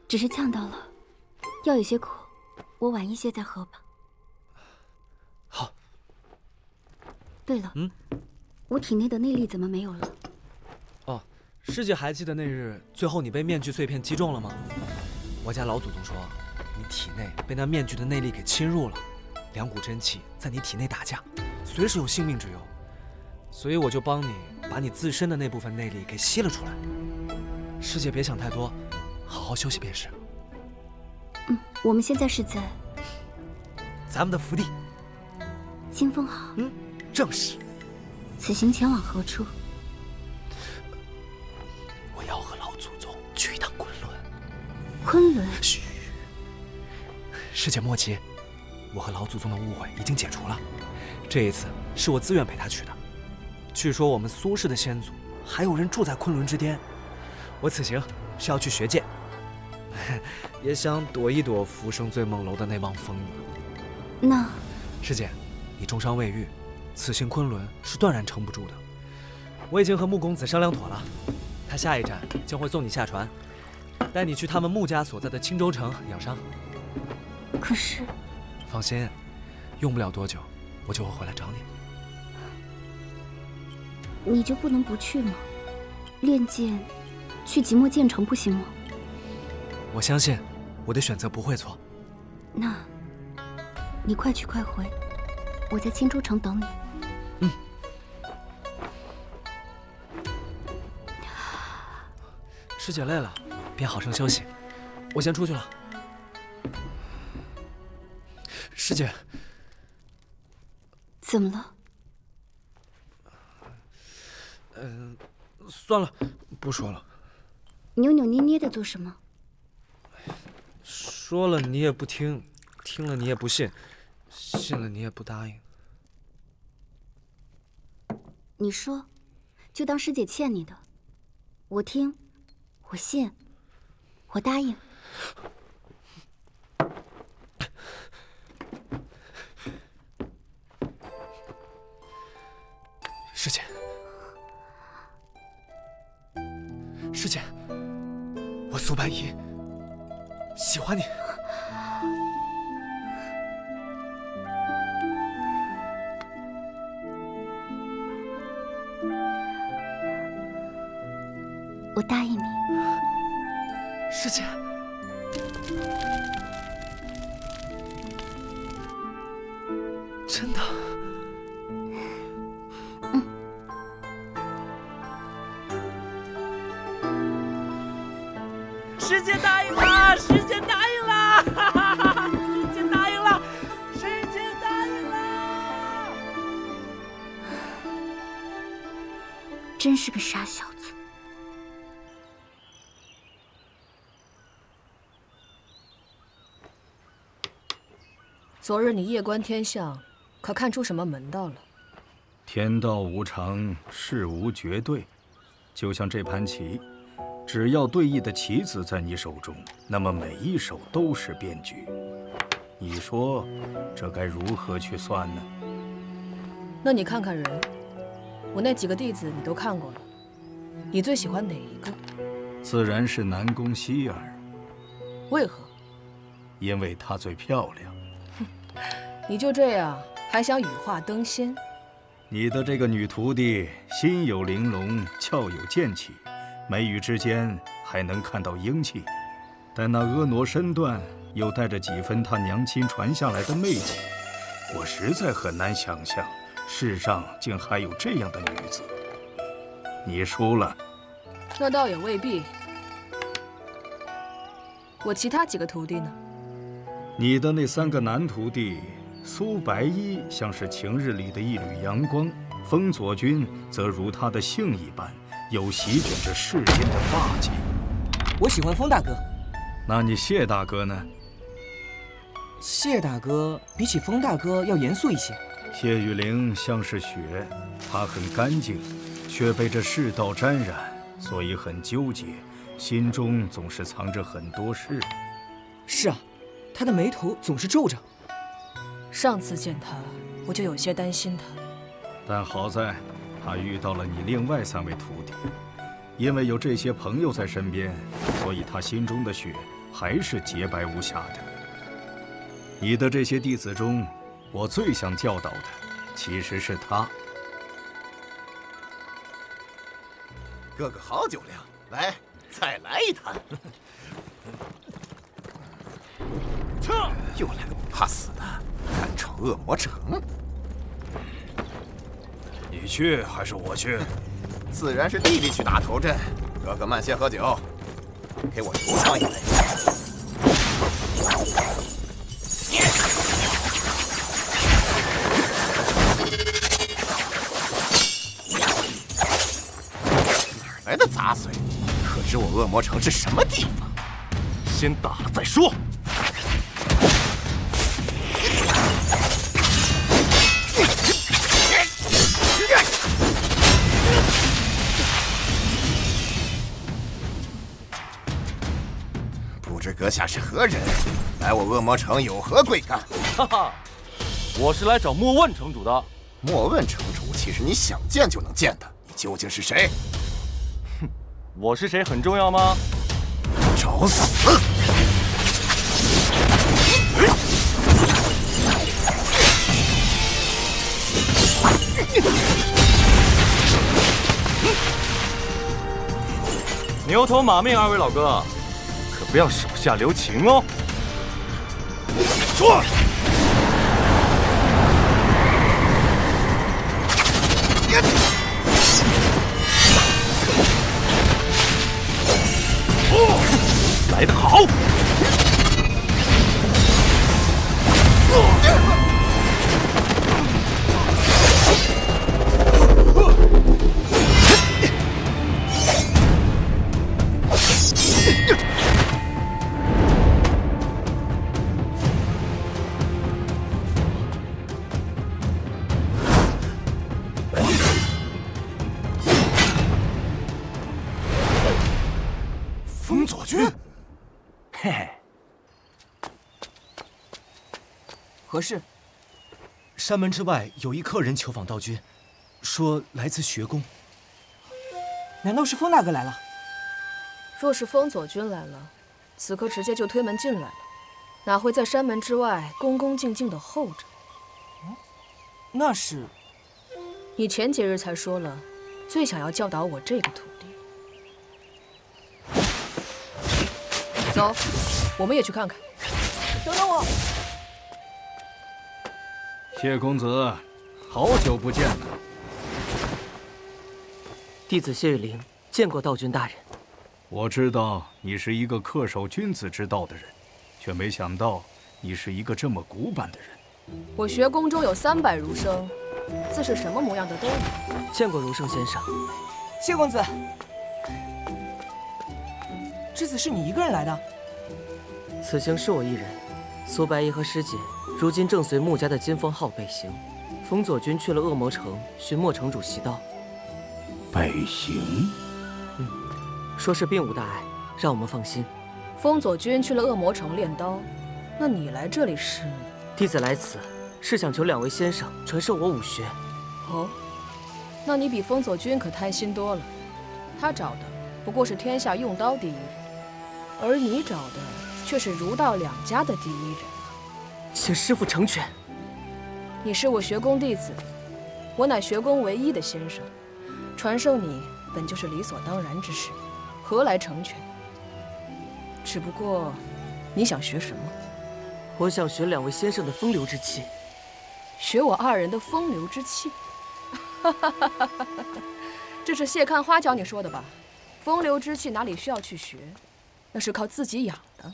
只是呛到了，药有些苦，我晚一些再喝吧。好。对了，我体内的内力怎么没有了？师姐还记得那日最后你被面具碎片击中了吗？我家老祖宗说，你体内被那面具的内力给侵入了，2股真气在你体内打架，随时有性命之忧，所以我就帮你把你自身的那部分内力给吸了出来。师姐别想太多，好好休息便是。我们现在是在咱们的福地。金风好。正是。此行前往何处？我要和老祖宗去一趟昆仑。昆仑？嘘，师姐莫急，我和老祖宗的误会已经解除了。这一次是我自愿陪他去的。据说我们苏氏的先祖还有人住在昆仑之巅。我此行是要去学剑，也想躲一躲浮生醉梦楼的那帮疯子。那师姐，你重伤未愈，此行昆仑是断然撑不住的。我已经和穆公子商量妥了，他下一站将会送你下船，带你去他们穆家所在的青州城养伤。可是，放心，用不了多久，我就会回来找你。你就不能不去吗？练剑，去即墨剑城不行吗？我相信我的选择不会错。那，你快去快回，我在青州城等你。师姐累了，便好生休息。我先出去了。师姐，怎么了？算了，不说了。扭扭捏捏的做什么？说了你也不听，听了你也不信，信了你也不答应。你说，就当师姐欠你的。我听，我信，我答应。师姐，师姐，我苏白衣喜欢你。我答应你。师姐，真的。师姐答应了，师姐答应了，哈哈哈！师姐答应了，师姐答应了。真是个傻小子。昨日你夜观天象，可看出什么门道了？天道无常，事无绝对。就像这盘棋，只要对弈的棋子在你手中，那么每一手都是变局。你说，这该如何去算呢？那你看看人，我那几个弟子你都看过了，你最喜欢哪一个？自然是南宫希儿。为何？因为她最漂亮。你就这样还想羽化登仙？你的这个女徒弟心有玲珑，俏有剑气，眉宇之间还能看到英气，但那婀娜身段又带着几分她娘亲传下来的媚气，我实在很难想象世上竟还有这样的女子。你输了。那倒也未必。我其他几个徒弟呢？你的那3个男徒弟，苏白衣像是晴日里的一缕阳光，风佐君则如他的姓一般，有席卷着世间的霸气。我喜欢风大哥。那你谢大哥呢？谢大哥比起风大哥要严肃一些。谢玉玲像是雪，她很干净，却被这世道沾染，所以很纠结，心中总是藏着很多事。是啊，他的眉头总是皱着。上次见他，我就有些担心他。但好在，他遇到了你另外3位徒弟，因为有这些朋友在身边，所以他心中的雪还是洁白无瑕的。你的这些弟子中，我最想教导的，其实是他。哥哥好酒量，来，再来一坛。又来个不怕死的，赶闯恶魔城。你去还是我去？自然是弟弟去打头阵。哥哥慢些喝酒，给我出上一杯。哪来的杂碎？可知我恶魔城是什么地方？先打了再说。下是何人？来我恶魔城有何贵干？哈哈，我是来找莫问城主的。莫问城主岂是你想见就能见的？你究竟是谁？哼，我是谁很重要吗？找死！牛头马面，二位老哥，可不要手下留情哦。说。来得好！风左军，嘿嘿，何事？山门之外有一客人求访道君，说来自学宫。难道是风大哥来了？若是风左军来了，此刻直接就推门进来了，哪会在山门之外恭恭敬敬的候着？那是……你前几日才说了，最想要教导我这个徒弟。走，我们也去看看。等等我。谢公子，好久不见了。弟子谢玉玲见过道君大人。我知道你是一个恪守君子之道的人，却没想到你是一个这么古板的人。我学宫中有300儒生，自是什么模样的都有。见过儒生先生。谢公子，这次是你一个人来的？此行是我一人。苏白衣和师姐如今正随穆家的金风号北行。风左军去了恶魔城寻莫城主习道。北行？说是并无大碍，让我们放心。风左军去了恶魔城练刀，那你来这里是？弟子来此是想求2位先生传授我武学。哦，那你比风左军可贪心多了。他找的不过是天下用刀第一人，而你找的却是儒道2家的第一人。请师父成全。你是我学宫弟子，我乃学宫唯一的先生，传授你本就是理所当然之事，何来成全？只不过，你想学什么？我想学2位先生的风流之气。学我2人的风流之气？这是谢看花教你说的吧？风流之气哪里需要去学，那是靠自己养的。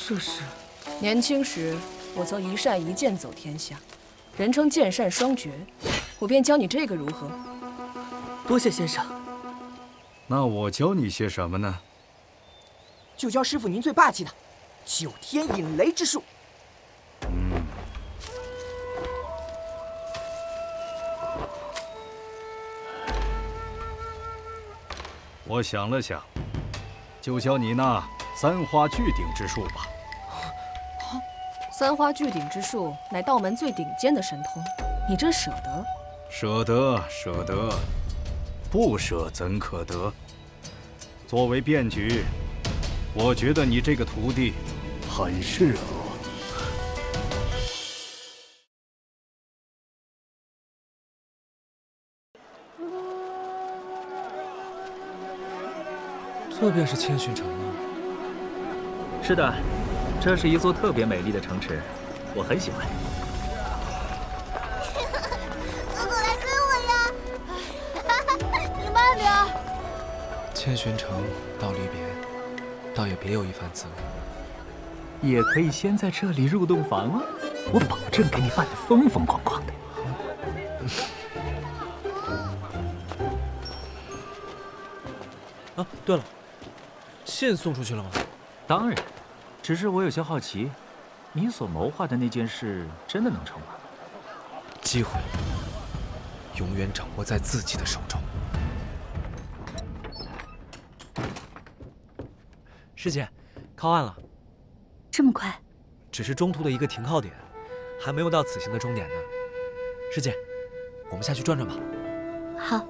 这是年轻时，我曾一扇一剑走天下，人称剑扇双绝。我便教你这个如何？多谢先生。那我教你些什么呢？就教师傅您最霸气的9天引雷之术。我想了想，就教你那3花聚顶之术吧。3花聚顶之术乃道门最顶尖的神通，你真舍得？舍得，舍得，不舍怎可得？作为辩举，我觉得你这个徒弟很适合。这便是千寻城吗？是的，这是一座特别美丽的城池，我很喜欢。哥哥来追我呀！你慢点。千寻城到离别，倒也别有一番滋味。也可以先在这里入洞房啊，我保证给你办得风风光光的。啊，对了，信送出去了吗？当然，只是我有些好奇，你所谋划的那件事真的能成吗？机会永远掌握在自己的手中。师姐，靠岸了。这么快？只是中途的一个停靠点，还没有到此行的终点呢。师姐，我们下去转转吧。好。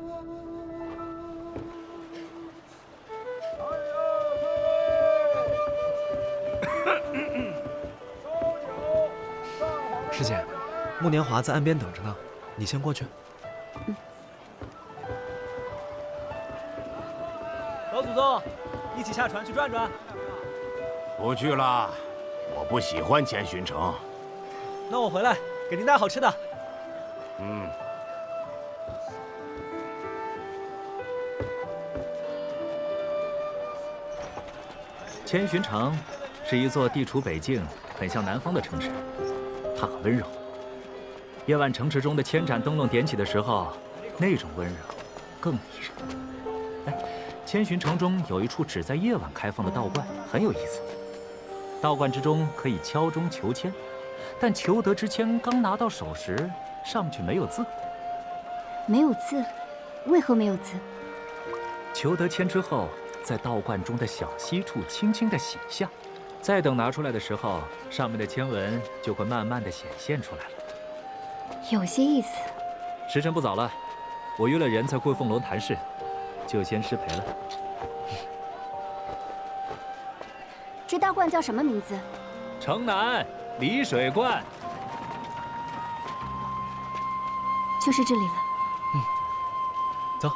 师姐，穆年华在岸边等着呢，你先过去。走，祖宗，一起下船去转转。不去了，我不喜欢千寻城。那我回来给您带好吃的。嗯。千寻城是一座地处北境、很像南方的城市。它很温柔。夜晚城池中的千盏灯笼点起的时候，那种温柔更迷人。哎，千寻城中有一处只在夜晚开放的道观，很有意思。道观之中可以敲钟求签，但求得之签刚拿到手时，上面却没有字。没有字？为何没有字？求得签之后，在道观中的小溪处轻轻地写下。再等拿出来的时候，上面的签文就会慢慢的显现出来了。有些意思。时辰不早了，我约了人在桂凤楼谈事，就先失陪了。这道观叫什么名字？城南离水观。就是这里了。走。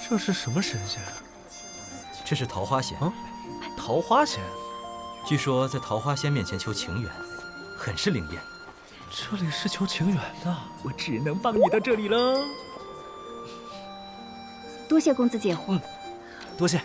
这是什么神仙啊？这是桃花仙。桃花仙，据说在桃花仙面前求情缘，很是灵验。这里是求情缘的，我只能帮你到这里了。多谢公子解惑。多谢。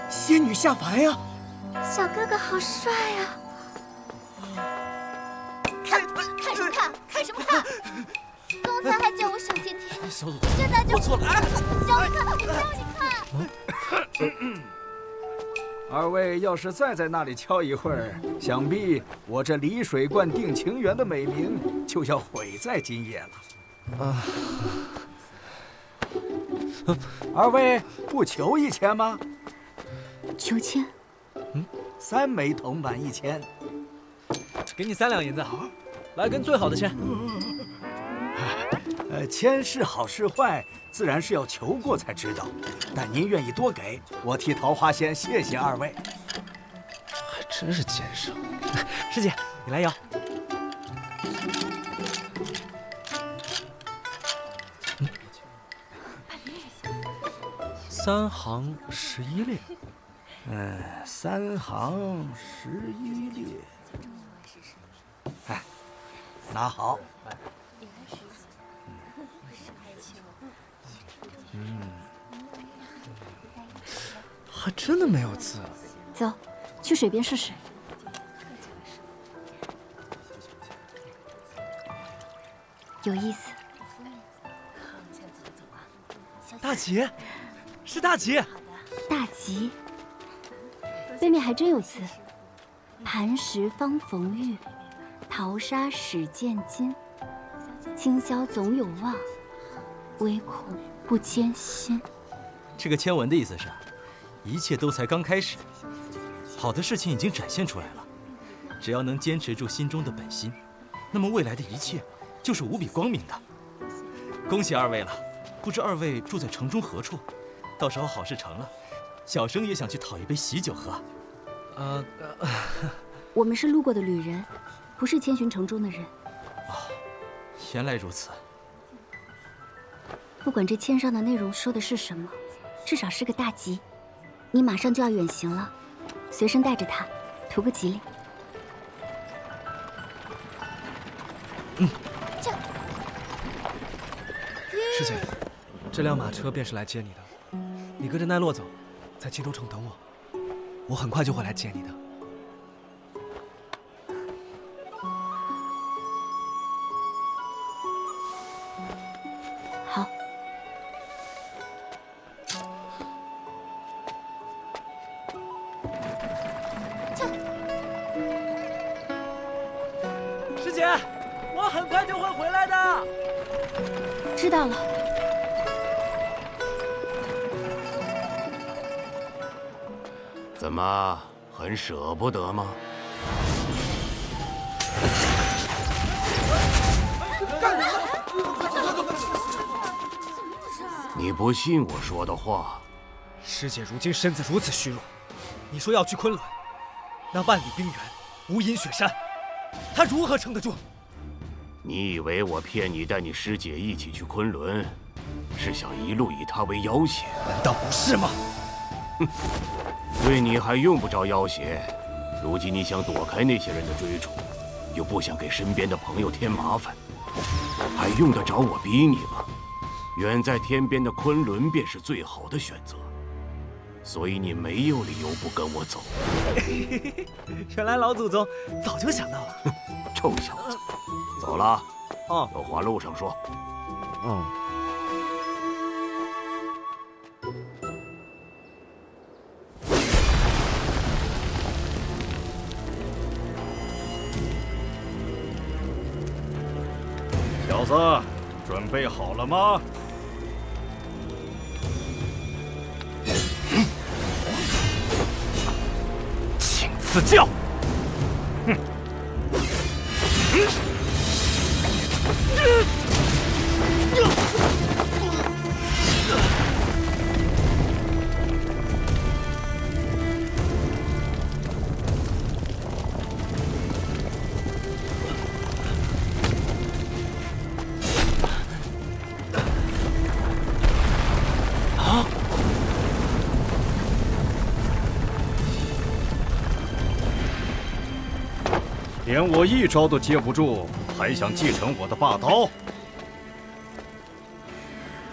仙女下凡呀！小哥哥好帅呀！看什么看？看什么看？刚才还叫我小甜甜，小祖宗，现在就我错了。叫你看，叫你看。二位要是再在那里敲一会儿，想必我这离水观定情缘的美名就要毁在今夜了。二位不求一签吗？求签，3枚铜板1签，给你3两银子，来根最好的签。签是好是坏，自然是要求过才知道。但您愿意多给，我替桃花仙谢谢二位。还真是奸商。师姐，你来摇。3行11列。 3行11列。哎，拿好。还真的没有字。走，去水边试试。有意思。大吉，是大吉。大吉。 背面还真有字：磐石方逢玉，淘沙始见金。今宵总有望，唯恐不艰辛。这个签文的意思是，一切都才刚开始，好的事情已经展现出来了。只要能坚持住心中的本心，那么未来的一切就是无比光明的。恭喜二位了，不知二位住在城中何处？到时候好事成了，小生也想去讨一杯喜酒喝。我们是路过的旅人，不是千寻城中的人。原来如此。不管这签上的内容说的是什么，至少是个大吉。你马上就要远行了，随身带着它，图个吉利。师姐，这辆马车便是来接你的。你跟着奈落走，在青州城等我，我很快就会来接你的。好。师姐，我很快就会回来的。知道了。怎么，很舍不得吗？你不信我说的话？师姐如今身子如此虚弱，你说要去昆仑，那万里冰原，无垠雪山，她如何撑得住？你以为我骗你带你师姐一起去昆仑，是想一路以她为要挟？难道不是吗？哼，对你还用不着要挟。如今你想躲开那些人的追逐，又不想给身边的朋友添麻烦，还用得着我逼你吗？远在天边的昆仑便是最好的选择，所以你没有理由不跟我走。原来老祖宗早就想到了。臭小子，走了。有话路上说。小子，准备好了吗？请赐教。哼。连我一招都接不住，还想继承我的霸刀？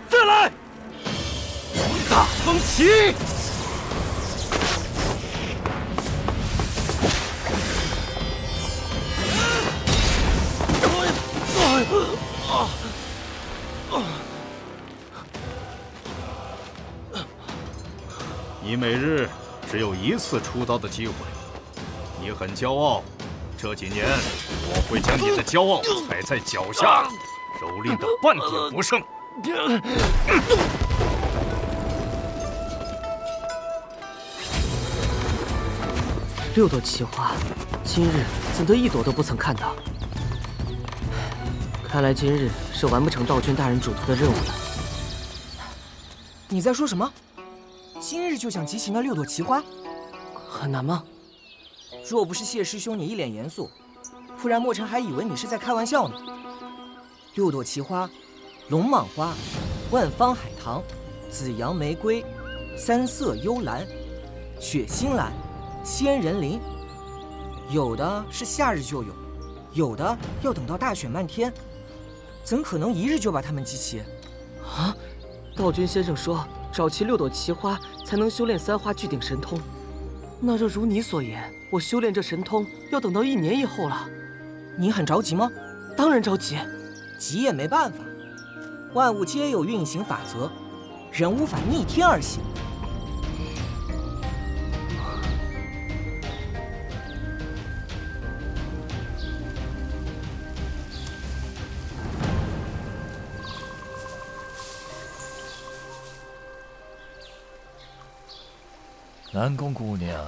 再来！大风起！你每日只有一次出刀的机会，你很骄傲。这几年，我会将你的骄傲踩在脚下，蹂躏的半点不剩。6朵奇花，今日怎得一朵都不曾看到？看来今日是完不成道君大人嘱托的任务了。你在说什么？今日就想集齐那6朵奇花？很难吗？若不是谢师兄你一脸严肃，不然墨尘还以为你是在开玩笑呢。6朵奇花，龙蟒花、万方海棠、紫阳玫瑰、三色幽兰、雪心兰、仙人铃，有的是夏日就有，有的要等到大雪漫天，怎可能一日就把它们集齐？啊！道君先生说，找齐6朵奇花才能修炼3花聚顶神通。那若如你所言，我修炼这神通要等到1年以后了。你很着急吗？当然着急，急也没办法，万物皆有运行法则，人无法逆天而行。南宫姑娘，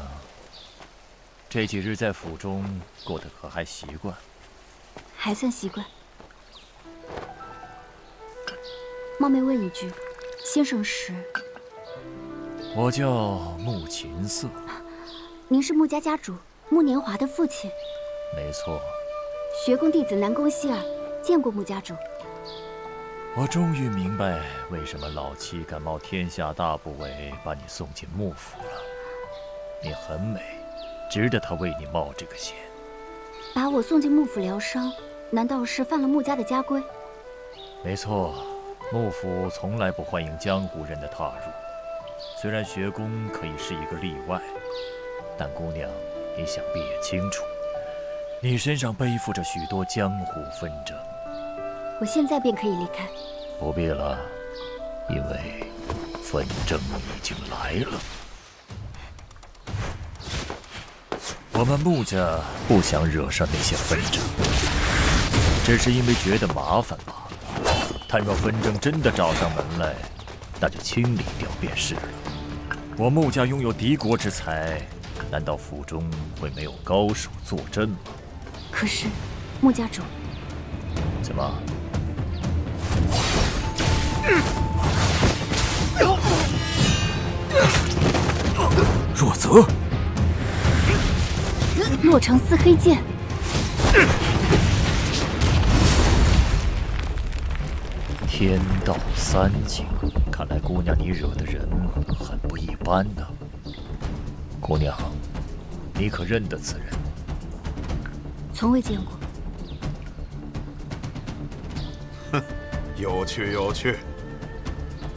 这几日在府中过得可还习惯？还算习惯。冒昧问一句，先生是？我叫穆琴瑟。您是穆家家主穆年华的父亲？没错。学宫弟子南宫希儿见过穆家主。我终于明白为什么老七敢冒天下大不韪把你送进幕府了。你很美，值得他为你冒这个险。把我送进幕府疗伤，难道是犯了穆家的家规？没错，幕府从来不欢迎江湖人的踏入。虽然学宫可以是一个例外，但姑娘，你想必也清楚，你身上背负着许多江湖纷争。我现在便可以离开。不必了，因为纷争已经来了。我们穆家不想惹上那些纷争，只是因为觉得麻烦罢了。但若纷争真的找上门来，那就清理掉便是了。我穆家拥有敌国之才，难道府中会没有高手坐镇吗？可是，穆家主，怎么？若泽，洛城四黑剑。天道三境，看来姑娘你惹的人很不一般呢。姑娘，你可认得此人？从未见过。哼，有趣有趣。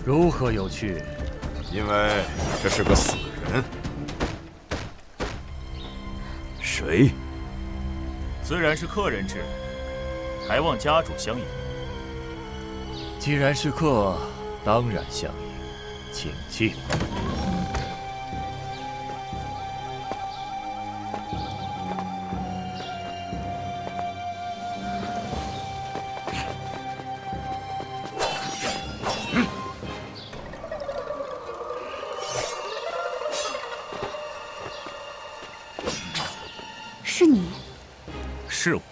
如何有趣？因为这是个死人。谁？自然是客人至，还望家主相迎。既然是客，当然相迎，请进。是你？是我。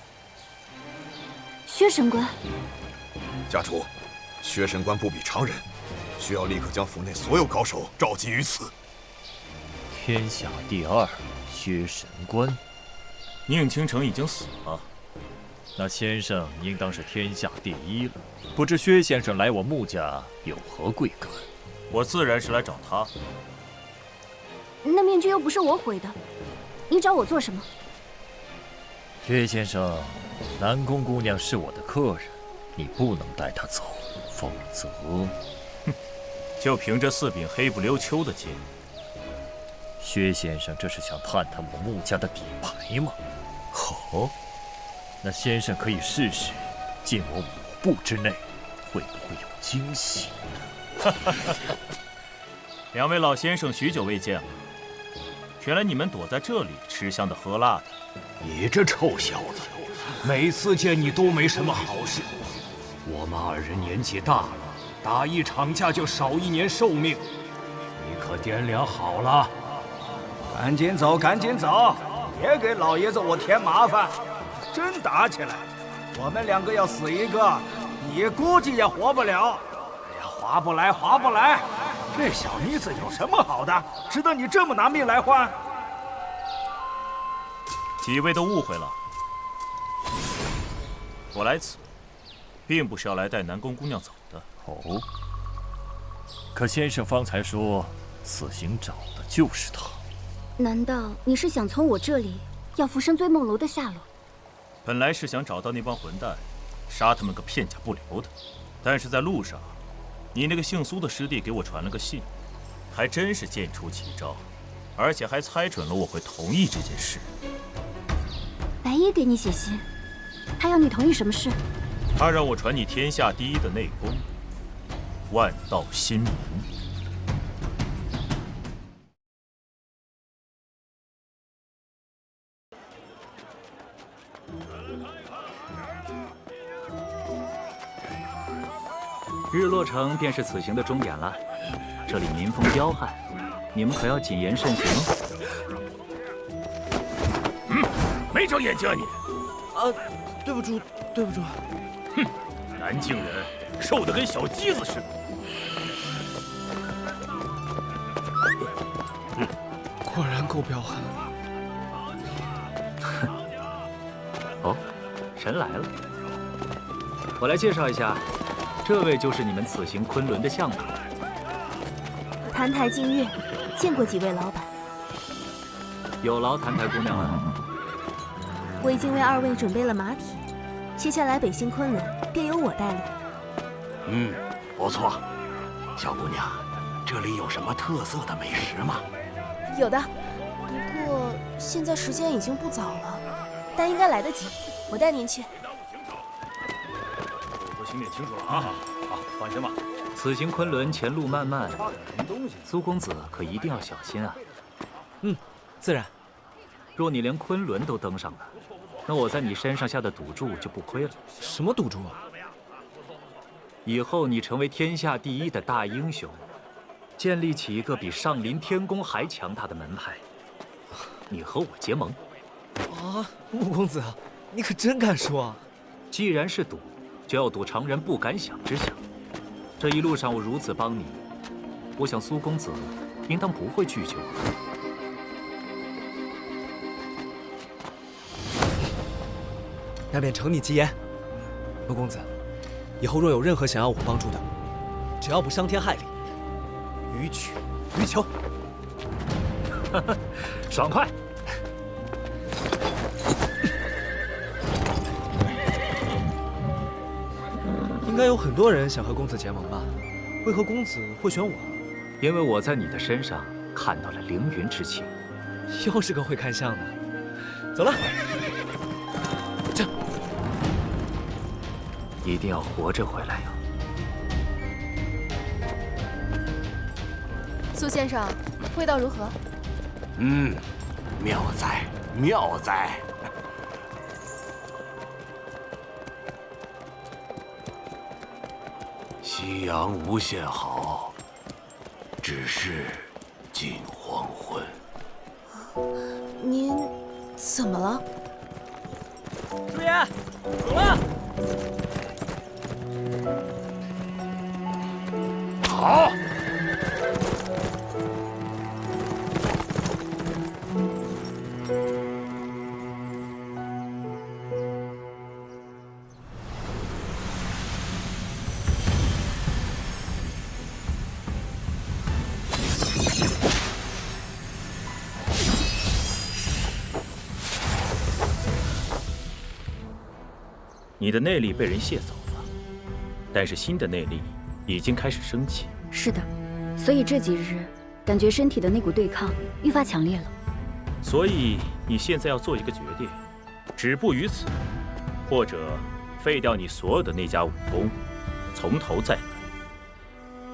薛神官。家主，薛神官不比常人，需要立刻将府内所有高手召集于此。天下第二，薛神官。宁倾城已经死了，那先生应当是天下第一了。不知薛先生来我穆家有何贵干？我自然是来找他。那面具又不是我毁的，你找我做什么？薛先生，南宫姑娘是我的客人，你不能带她走，否则……哼，就凭这4柄黑不溜秋的剑，薛先生这是想探探我穆家的底牌吗？好，那先生可以试试，进我5步之内，会不会有惊喜？两位老先生许久未见了，原来你们躲在这里吃香的喝辣的。你这臭小子，每次见你都没什么好事。我们2人年纪大了，打一场架就少1年寿命，你可掂量好了。赶紧走，赶紧走，别给老爷子我添麻烦。真打起来，我们2个要死一个，你估计也活不了。哎呀，划不来，划不来！这小妮子有什么好的，值得你这么拿命来换？几位都误会了，我来此，并不是要来带南宫姑娘走的。哦，可先生方才说，此行找的就是她。难道你是想从我这里要浮生追梦楼的下落？本来是想找到那帮混蛋，杀他们个片甲不留的。但是在路上，你那个姓苏的师弟给我传了个信，还真是剑出奇招，而且还猜准了我会同意这件事。白衣给你写信，他要你同意什么事？他让我传你天下第一的内功，万道心明。日落城便是此行的终点了，这里民风彪悍，你们可要谨言慎行。没长眼睛啊你！啊，对不住，对不住。哼，南境人瘦得跟小鸡子似的。果然够彪悍。哦，人来了。我来介绍一下，这位就是你们此行昆仑的向导。澹台净月，见过几位老板。有劳澹台姑娘了。我已经为二位准备了马匹，接下来北行昆仑便由我带路。不错。小姑娘，这里有什么特色的美食吗？有的，不过现在时间已经不早了，但应该来得及。我带您去。我心里清楚了啊！好，放心吧。此行昆仑前路漫漫，苏公子可一定要小心啊。自然。若你连昆仑都登上了，那我在你身上下的赌注就不亏了。什么赌注啊？以后你成为天下第一的大英雄，建立起一个比上林天宫还强大的门派，你和我结盟。啊，穆公子，你可真敢说啊！既然是赌，就要赌常人不敢想之想。这一路上我如此帮你，我想苏公子应当不会拒绝我。那便承你吉言。穆公子，以后若有任何想要我帮助的，只要不伤天害理，予取予求。爽快！应该有很多人想和公子结盟吧？为何公子会选我？因为我在你的身上看到了凌云之气。又是个会看相的。走了。一定要活着回来呀！苏先生，味道如何？妙哉妙哉！夕阳无限好，只是近黄昏。您怎么了？朱颜，走了。好。你的内力被人卸走了，但是新的内力已经开始升起。是的，所以这几日感觉身体的那股对抗愈发强烈了。所以你现在要做一个决定，止步于此，或者废掉你所有的那家武功，从头再来。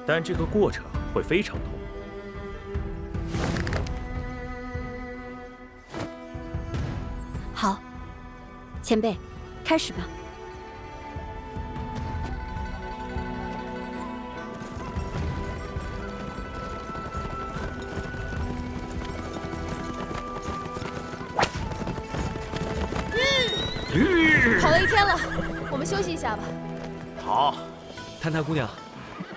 但这个过程会非常痛苦。好，前辈，开始吧。跑了一天了，我们休息一下吧。好，澹台姑娘，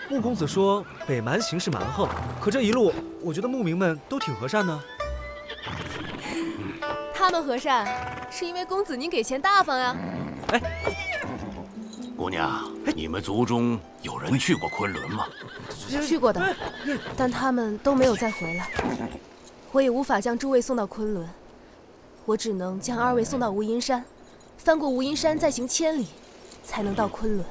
穆公子说北蛮形势蛮横，可这一路我觉得牧民们都挺和善的。他们和善，是因为公子您给钱大方呀。姑娘，你们族中有人去过昆仑吗？去过的，但他们都没有再回来。我也无法将诸位送到昆仑，我只能将二位送到无垠山，翻过无垠山再行千里，才能到昆仑。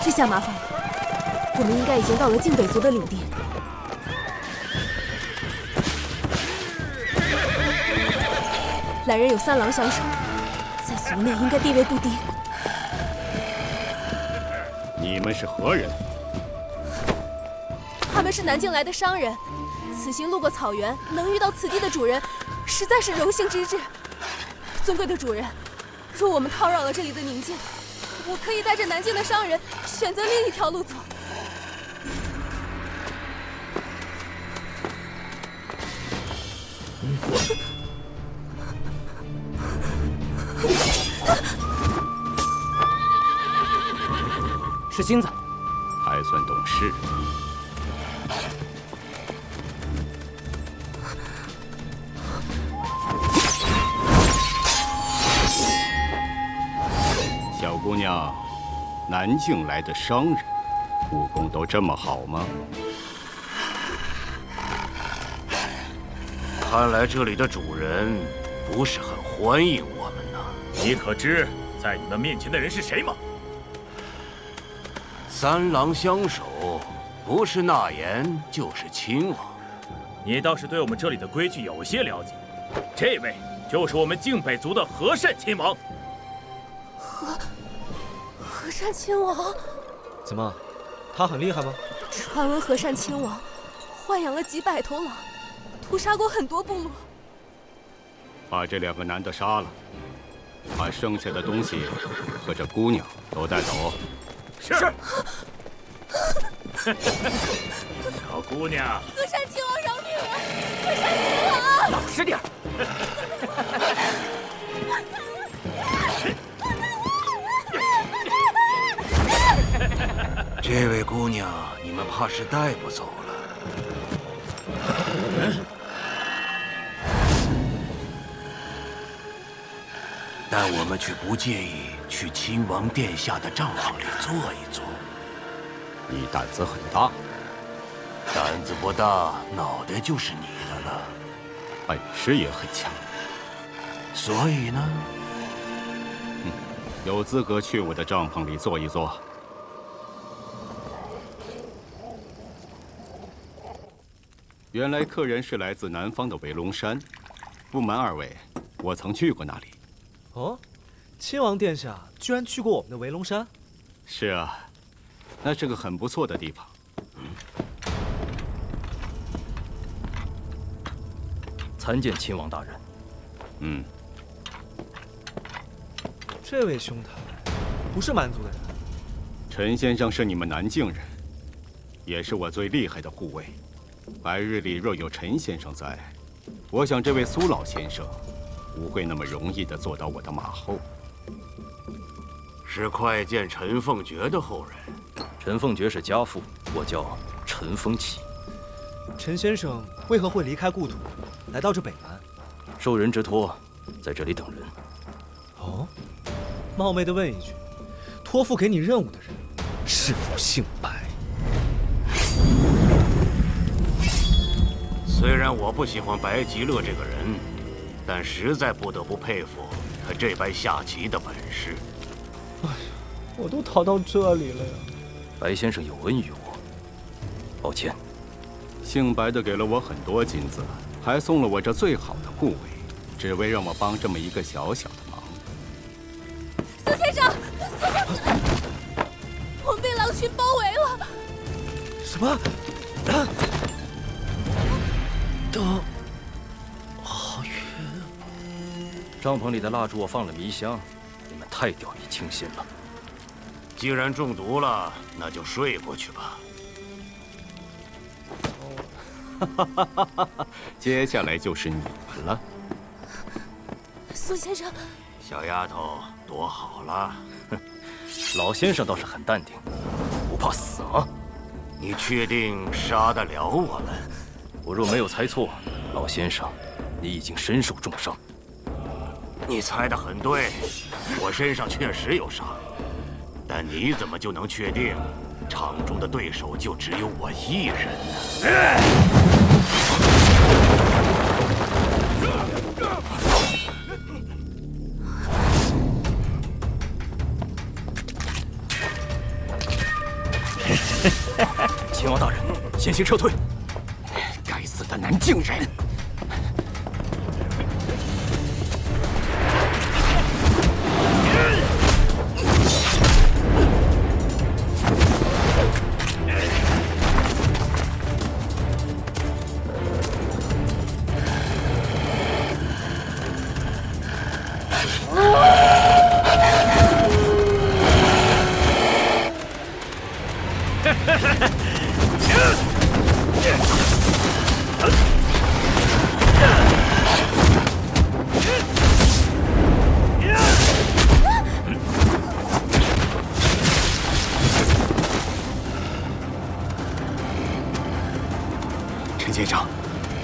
这下麻烦了，我们应该已经到了晋北族的领地。来人有三郎相守，在族内应该地位不低。你们是何人？他们是南境来的商人，此行路过草原，能遇到此地的主人，实在是荣幸之至。尊贵的主人，若我们叨扰了这里的宁静，我可以带着南境的商人选择另一条路走。是金子，还算懂事。小姑娘，南境来的商人，武功都这么好吗？看来这里的主人不是很欢迎我们呢。你可知在你们面前的人是谁吗？三郎相守，不是纳言就是亲王。你倒是对我们这里的规矩有些了解。这位就是我们靖北族的和善亲王。和善亲王？怎么，他很厉害吗？传闻和善亲王豢养了几百头狼，屠杀过很多部落。把这2个男的杀了，把剩下的东西和这姑娘都带走。是。小姑娘，和善亲王饶命啊！和善亲王，老实点。这位姑娘，你们怕是带不走了。但我们却不介意去亲王殿下的帐篷里坐一坐。你胆子很大，胆子不大，脑袋就是你的了。本事也很强，所以呢，有资格去我的帐篷里坐一坐。原来客人是来自南方的围龙山，不瞒二位，我曾去过那里。哦，亲王殿下居然去过我们的围龙山？是啊，那是个很不错的地方。参见亲王大人。这位兄台不是蛮族的人。陈先生是你们南境人，也是我最厉害的护卫。白日里若有陈先生在，我想这位苏老先生不会那么容易地坐到我的马后。是快见陈凤珏的后人。陈凤珏是家父，我叫陈风起。陈先生为何会离开故土，来到这北蛮？受人之托，在这里等人。哦，冒昧地问一句，托付给你任务的人是否姓白？虽然我不喜欢白吉乐这个人，但实在不得不佩服他这般下棋的本事。哎呀，我都逃到这里了呀！白先生有恩于我，抱歉。姓白的给了我很多金子，还送了我这最好的护卫，只为让我帮这么一个小小的忙。苏先生，苏先生，我们被狼群包围了。什么？灯好远。帐篷里的蜡烛我放了迷香，你们太掉以轻心了。既然中毒了，那就睡过去吧。接下来就是你们了。苏先生，小丫头躲好了。老先生倒是很淡定，不怕死啊。你确定杀得了我们？我若没有猜错，老先生，你已经身受重伤。你猜得很对，我身上确实有伤，但你怎么就能确定场中的对手就只有我一人呢？秦王大人，先行撤退。该死的南境人！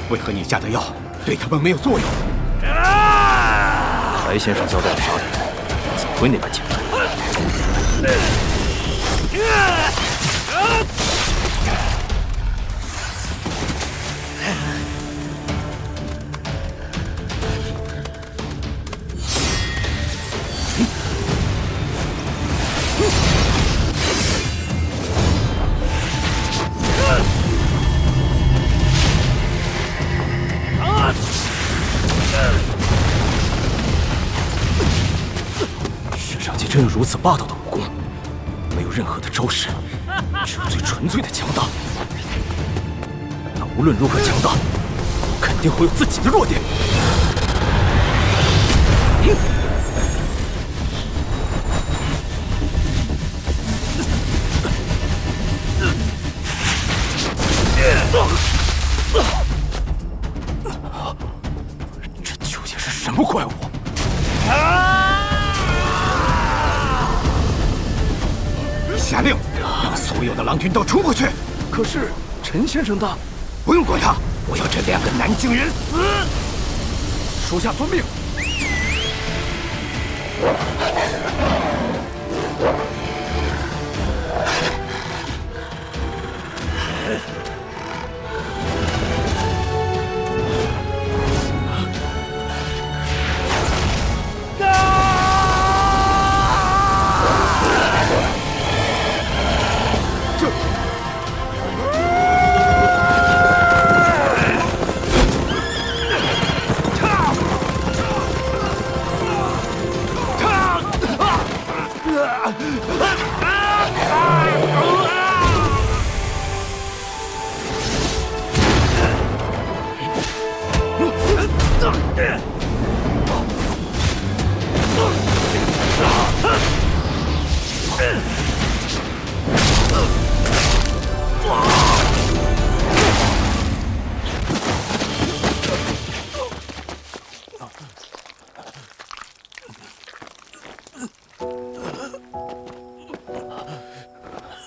为何你下的药对他们没有作用？白先生交代的杀人，怎会那般简单？世上竟真有如此霸道的武功，没有任何的招式，只有最纯粹的强大。那无论如何强大，肯定会有自己的弱点。这究竟是什么怪物？下令让所有的狼群都冲过去。可是陈先生的，不用管他，我要这2个南京人死。属下遵命。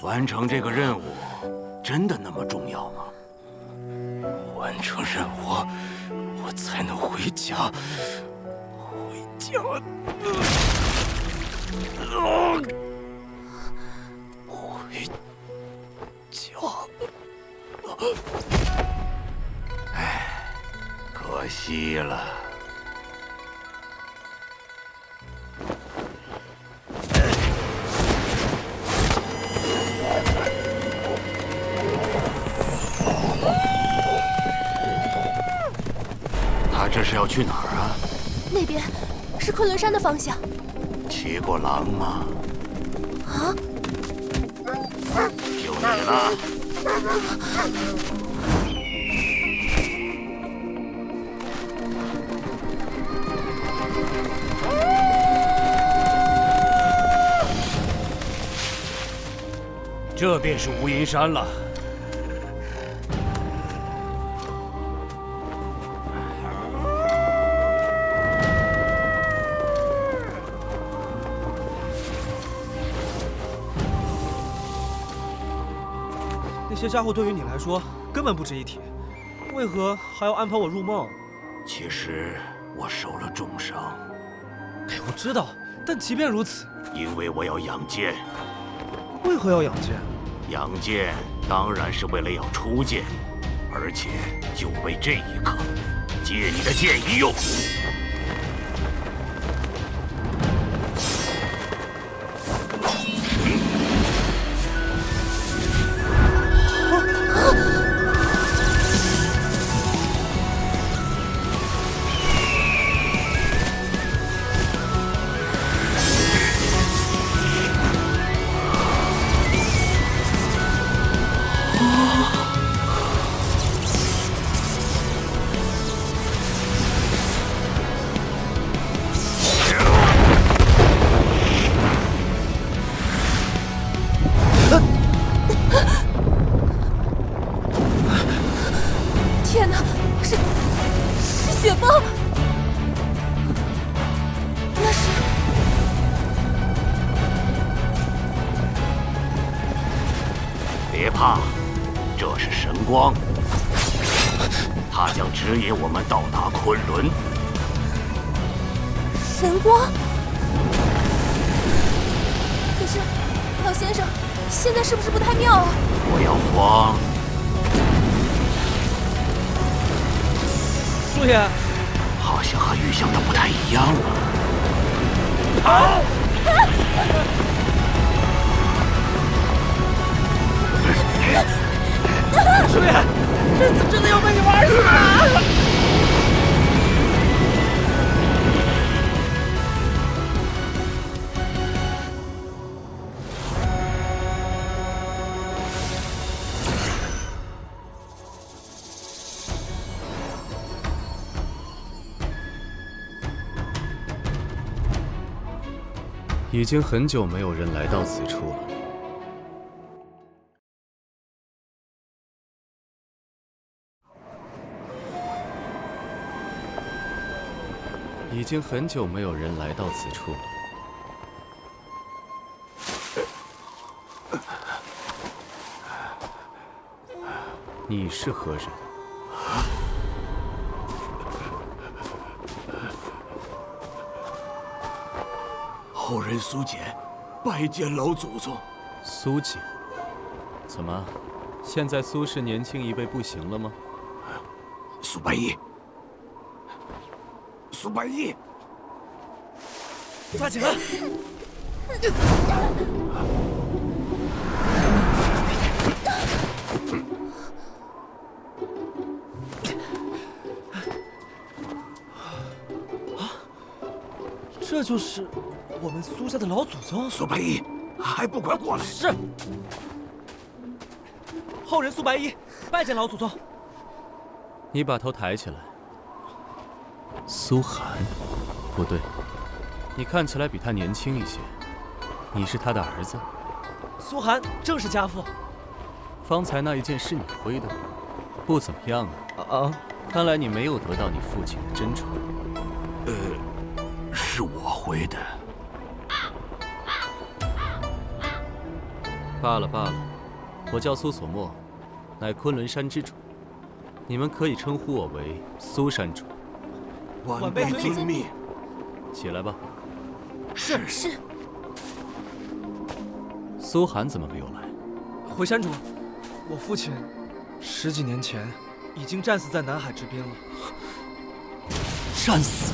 完成这个任务，真的那么重要吗？完成任务，我才能回家。回家。回家。唉，可惜了。他这是要去哪儿啊？那边是昆仑山的方向。骑过狼吗？啊！就你了。这便是无垠山了。那些家伙对于你来说根本不值一提，为何还要安排我入梦？其实我受了重伤。我知道，但即便如此，因为我要养剑。为何要养剑？养剑当然是为了要出剑，而且就为这一刻，借你的剑一用。天哪，是雪崩！那是别怕，这是神光，它将指引我们到达昆仑。神光。可是，老先生，现在是不是不太妙啊？不要慌。苏爷，好像和预想的不太一样啊。好。苏爷，这次真的要被你玩死了！已经很久没有人来到此处了。已经很久没有人来到此处了。你是何人？后人苏简，拜见老祖宗。苏简，怎么，现在苏氏年轻一辈不行了吗？苏白衣，苏白衣，抓起来！这就是我们苏家的老祖宗。苏白衣，还不快过来！是。后人苏白衣，拜见老祖宗。你把头抬起来。苏寒，不对，你看起来比他年轻一些。你是他的儿子？苏寒正是家父。方才那一剑是你挥的，不怎么样啊。看来你没有得到你父亲的真传。是我挥的。罢了罢了，我叫苏所墨，乃昆仑山之主。你们可以称呼我为苏山主。晚辈遵命。起来吧。是。苏寒怎么没有来？回山主，我父亲10几年前已经战死在南海之滨了。战死？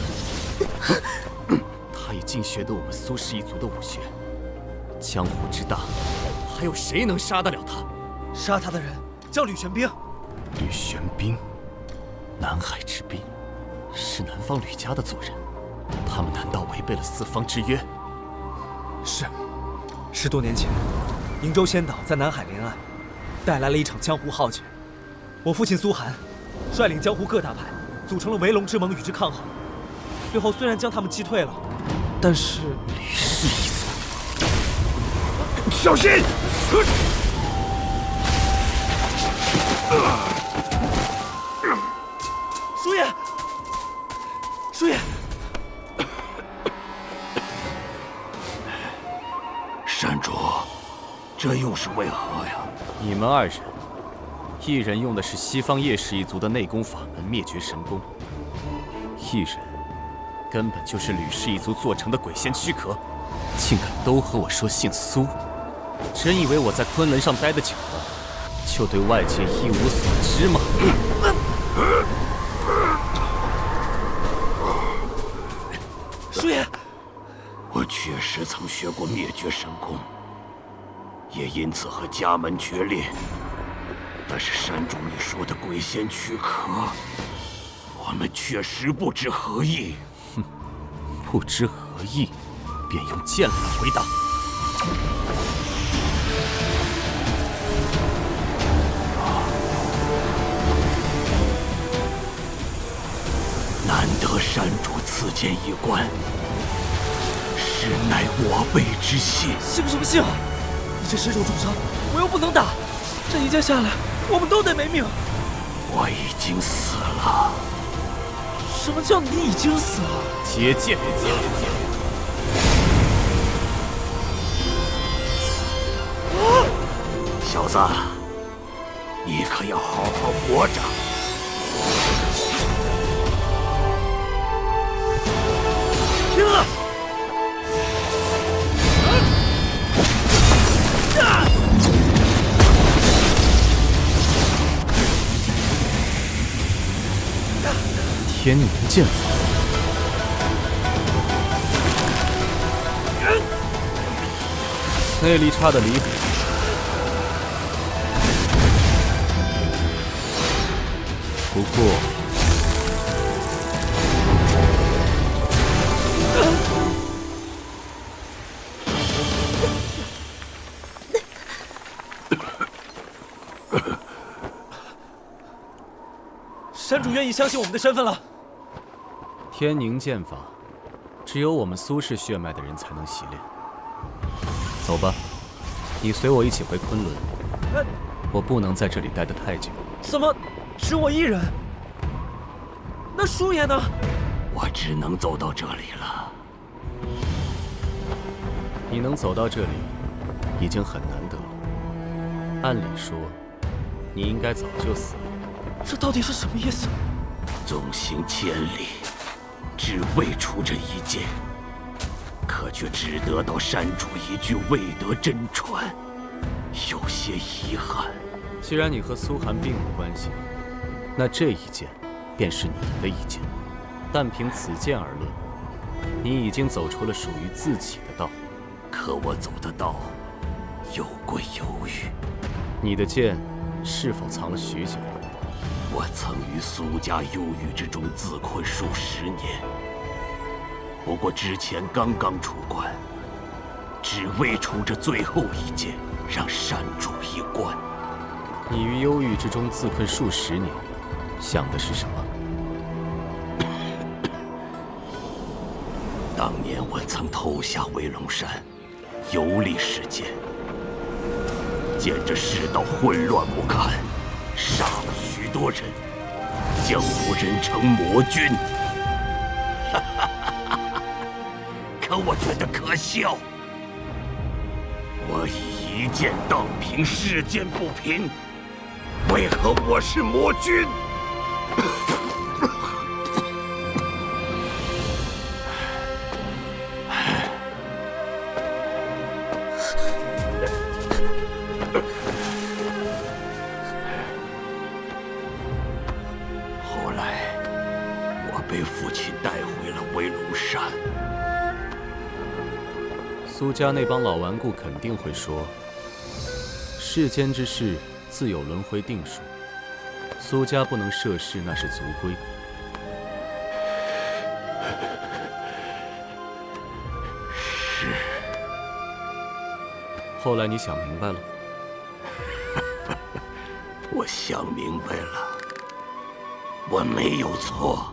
他已经学得我们苏氏一族的武学。江湖之大，还有谁能杀得了他？杀他的人叫吕玄冰。吕玄冰，南海之滨，是南方吕家的族人。他们难道违背了四方之约？是。10多年前，瀛洲仙岛在南海连岸，带来了一场江湖浩劫。我父亲苏寒率领江湖各大派，组成了围龙之盟与之抗衡。最后虽然将他们击退了，但是吕氏一族，小心！叔爷，叔爷，山主，这又是为何呀？你们二人，一人用的是西方叶氏一族的内功法门灭绝神功，一人根本就是吕氏一族做成的鬼仙躯壳，竟敢都和我说姓苏，真以为我在昆仑上待得久了，就对外界一无所知吗？叔爷，我确实曾学过灭绝神功，也因此和家门决裂。但是山主你说的鬼仙躯壳，我们确实不知何意。哼，不知何意，便用剑来回答。难得山主赐剑一关，实乃我辈之幸。幸什么幸？你这身受重伤，我又不能打，这一剑下来，我们都得没命。我已经死了。什么叫你已经死了？结剑！小子，你可要好好活着。天宁剑法。内力差得离谱。不过，山主愿意相信我们的身份了。天宁剑法，只有我们苏氏血脉的人才能习练。走吧，你随我一起回昆仑。我不能在这里待得太久。怎么只我一人？那叔爷呢？我只能走到这里了。你能走到这里，已经很难得了。按理说，你应该早就死了。这到底是什么意思？纵行千里，只为出这一剑，可却只得到山主一句未得真传，有些遗憾。既然你和苏寒并无关系，那这一剑便是你的一剑。但凭此剑而论，你已经走出了属于自己的道。可我走的道有过犹豫。你的剑是否藏了许久？我曾于苏家忧郁之中自困数十年，不过之前刚刚出关，只为出这最后一剑，让山主一关。你于忧郁之中自困数十年，想的是什么？当年我曾偷下威龙山，游历世间，见这世道混乱不堪，杀了许多人，江湖人称魔君。可我觉得可笑，我以一剑荡平世间不平，为何我是魔君？后来，我被父亲带回了威龙山。苏家那帮老顽固肯定会说，世间之事自有轮回定数，苏家不能涉世，那是族规。是。后来你想明白了？我想明白了，我没有错。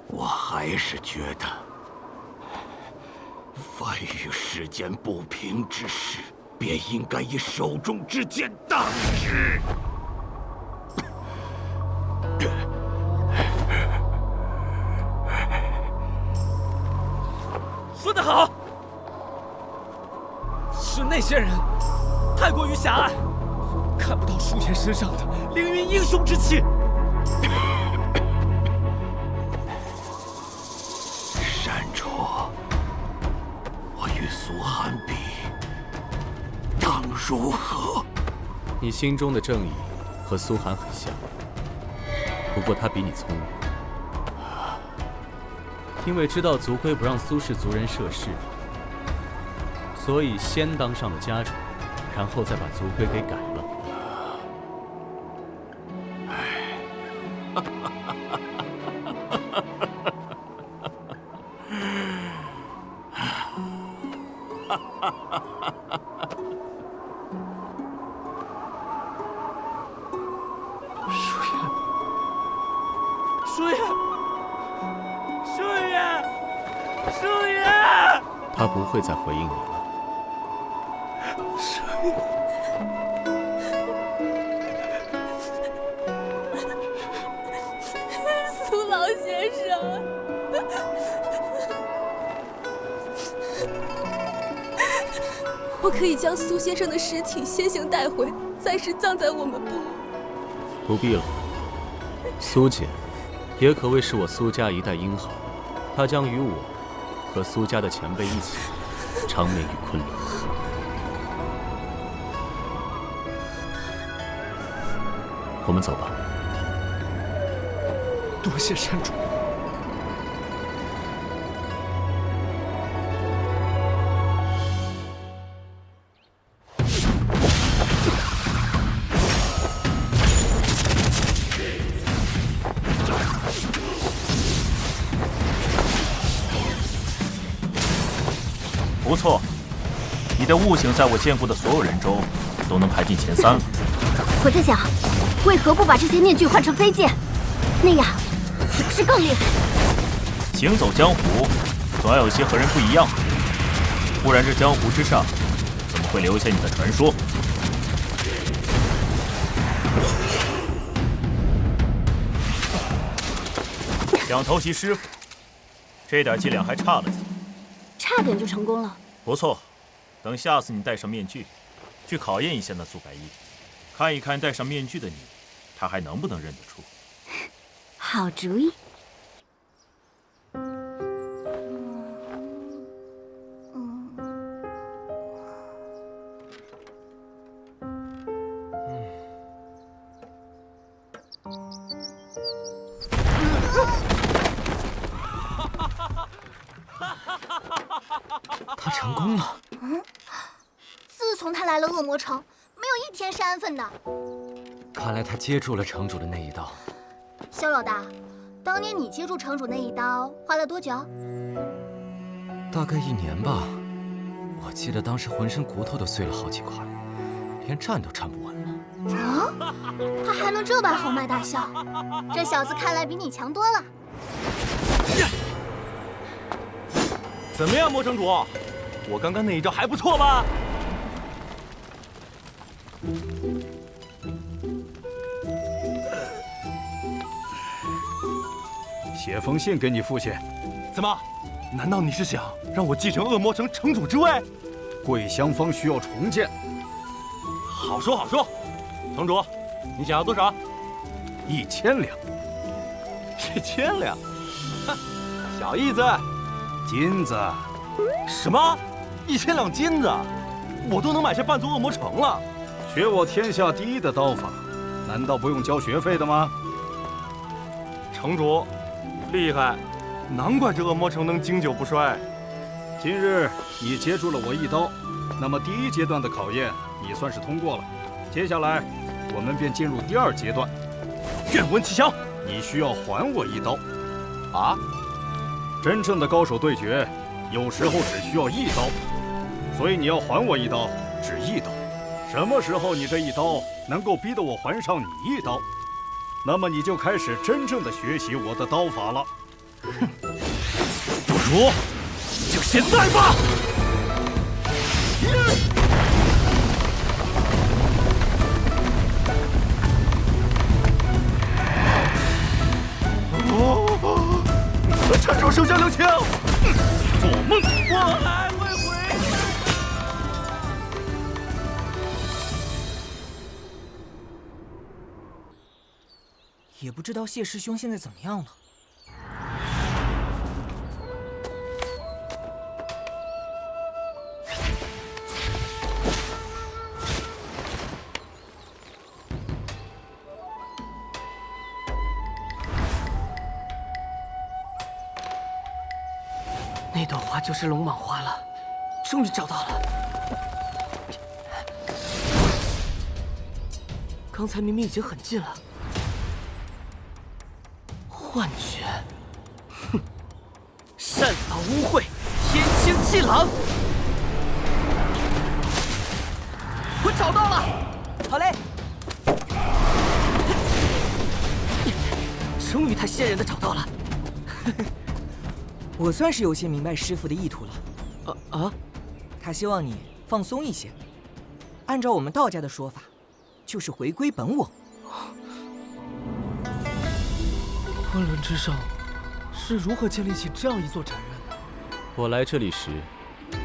我还是觉得，凡遇世间不平之事，便应该以手中之剑挡之。说得好，是那些人太过于狭隘，看不到叔爷身上的凌云英雄之气。山主，我与苏寒比，当如何？你心中的正义和苏寒很像，不过他比你聪明。因为知道族规不让苏氏族人涉世，所以先当上了家主，然后再把族规给改了。叔爷，叔爷，叔爷！他不会再回应你了。叔爷，苏老先生，我可以将苏先生的尸体先行带回，暂时葬在我们部落。不必了，苏姐也可谓是我苏家一代英豪，她将与我和苏家的前辈一起长眠于昆仑。我们走吧。多谢山主。不错，你的悟性在我见过的所有人中都能排进前3了。我在想，为何不把这些面具换成飞剑？那样岂不是更厉害？行走江湖，总要有些和人不一样，不然这江湖之上怎么会留下你的传说？想偷袭师傅，这点伎俩还差了些。差点就成功了。不错，等下次你戴上面具，去考验一下那苏白衣，看一看戴上面具的你，他还能不能认得出。好主意。他成功了。自从他来了恶魔城，没有一天是安分的。看来他接住了城主的那一刀。萧老大，当年你接住城主那一刀花了多久？大概1年吧。我记得当时浑身骨头都碎了好几块，连站都站不稳了。啊！他还能这般豪迈大笑，这小子看来比你强多了。怎么样，魔城主？我刚刚那一招还不错吧？写封信给你父亲。怎么？难道你是想让我继承恶魔城城主之位？桂香坊需要重建。好说好说，城主，你想要多少？1000两。1000两？哼，小意思。金子？什么？1000两金子？我都能买下半座恶魔城了。学我天下第一的刀法，难道不用交学费的吗？城主，厉害，难怪这恶魔城能经久不衰。今日你接住了我一刀，那么第1阶段的考验你算是通过了。接下来我们便进入第2阶段。愿闻其详。你需要还我一刀。啊？真正的高手对决，有时候只需要1刀，所以你要还我一刀，只1刀。什么时候你这一刀能够逼得我还上你1刀，那么你就开始真正的学习我的刀法了。哼，不如就现在吧。趁手手下留情！做梦！我还会回去。也不知道谢师兄现在怎么样了。那朵花就是龙蟒花了，终于找到了。刚才明明已经很近了。幻觉，哼！善扫污秽，天清气朗。我找到了，好嘞！终于他仙人的找到了。我算是有些明白师傅的意图了。他希望你放松一些，按照我们道家的说法，就是回归本我。昆仑之上是如何建立起这样一座斩院的？我来这里时，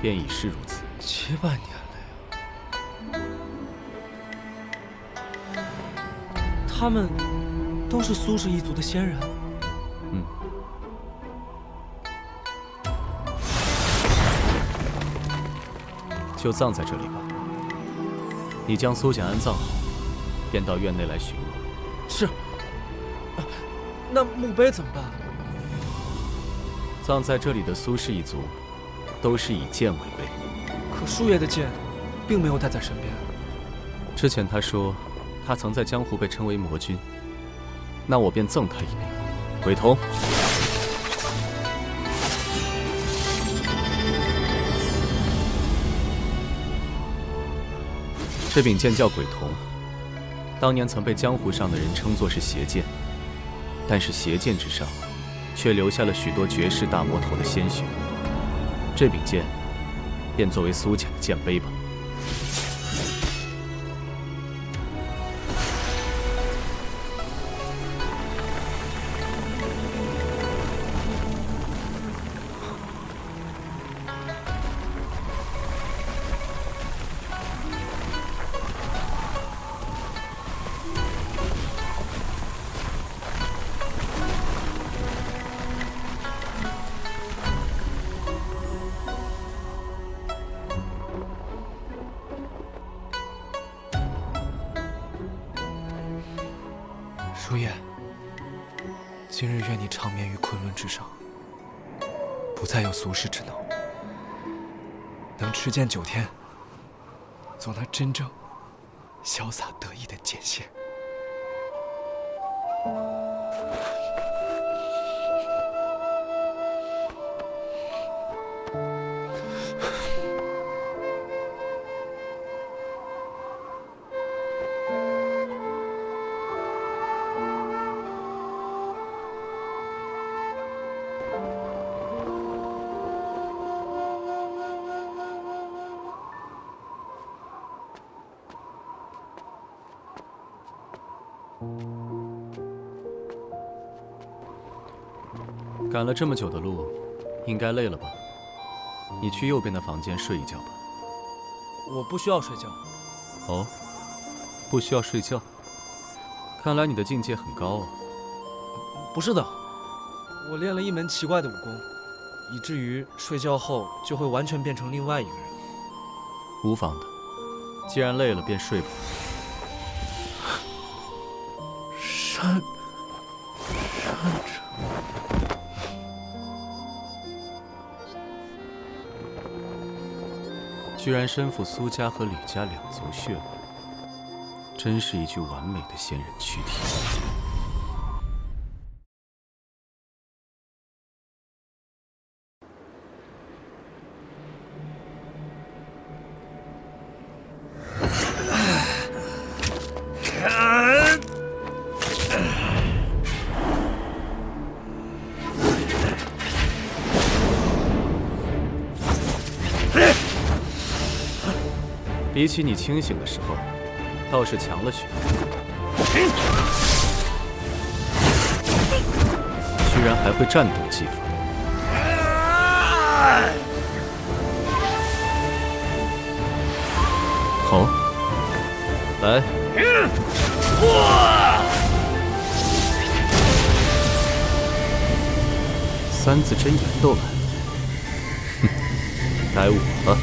便已是如此。700年了呀！他们都是苏氏一族的仙人。嗯。就葬在这里吧。你将苏简安葬好，便到院内来寻我。是。那墓碑怎么办？葬在这里的苏氏一族，都是以剑为碑。可树叶的剑，并没有带在身边。之前他说，他曾在江湖被称为魔君，那我便赠他一柄鬼瞳。这柄剑叫鬼瞳，当年曾被江湖上的人称作是邪剑，但是邪剑之上，却留下了许多绝世大魔头的鲜血。这柄剑，便作为苏浅的剑碑吧。如叶，今日愿你长眠于昆仑之上，不再有俗世之恼，能持剑9天，做那真正潇洒得意的剑仙。赶了这么久的路，应该累了吧？你去右边的房间睡一觉吧。我不需要睡觉。哦，不需要睡觉？看来你的境界很高啊。不是的，我练了一门奇怪的武功，以至于睡觉后就会完全变成另外一个人。无妨的，既然累了，便睡吧。善者。居然身负苏家和吕家2族血脉，真是一具完美的仙人躯体。比起你清醒的时候，倒是强了许多。居然还会战斗技法！好，来，3字真言都来了，哼，该我了。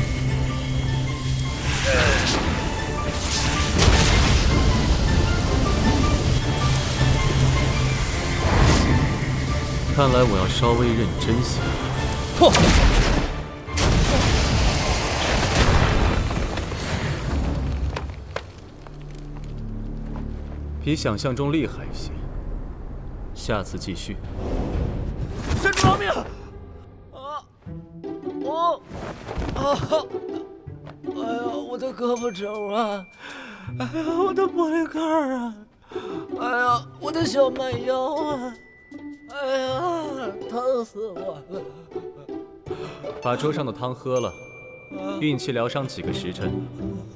看来我要稍微认真些。破！比想象中厉害一些，下次继续。山主饶命！哎呀，我的胳膊肘啊！哎呀，我的玻璃盖啊！哎呀，我的小蛮腰啊！哎呀，疼死我了！把桌上的汤喝了，运气疗伤几个时辰，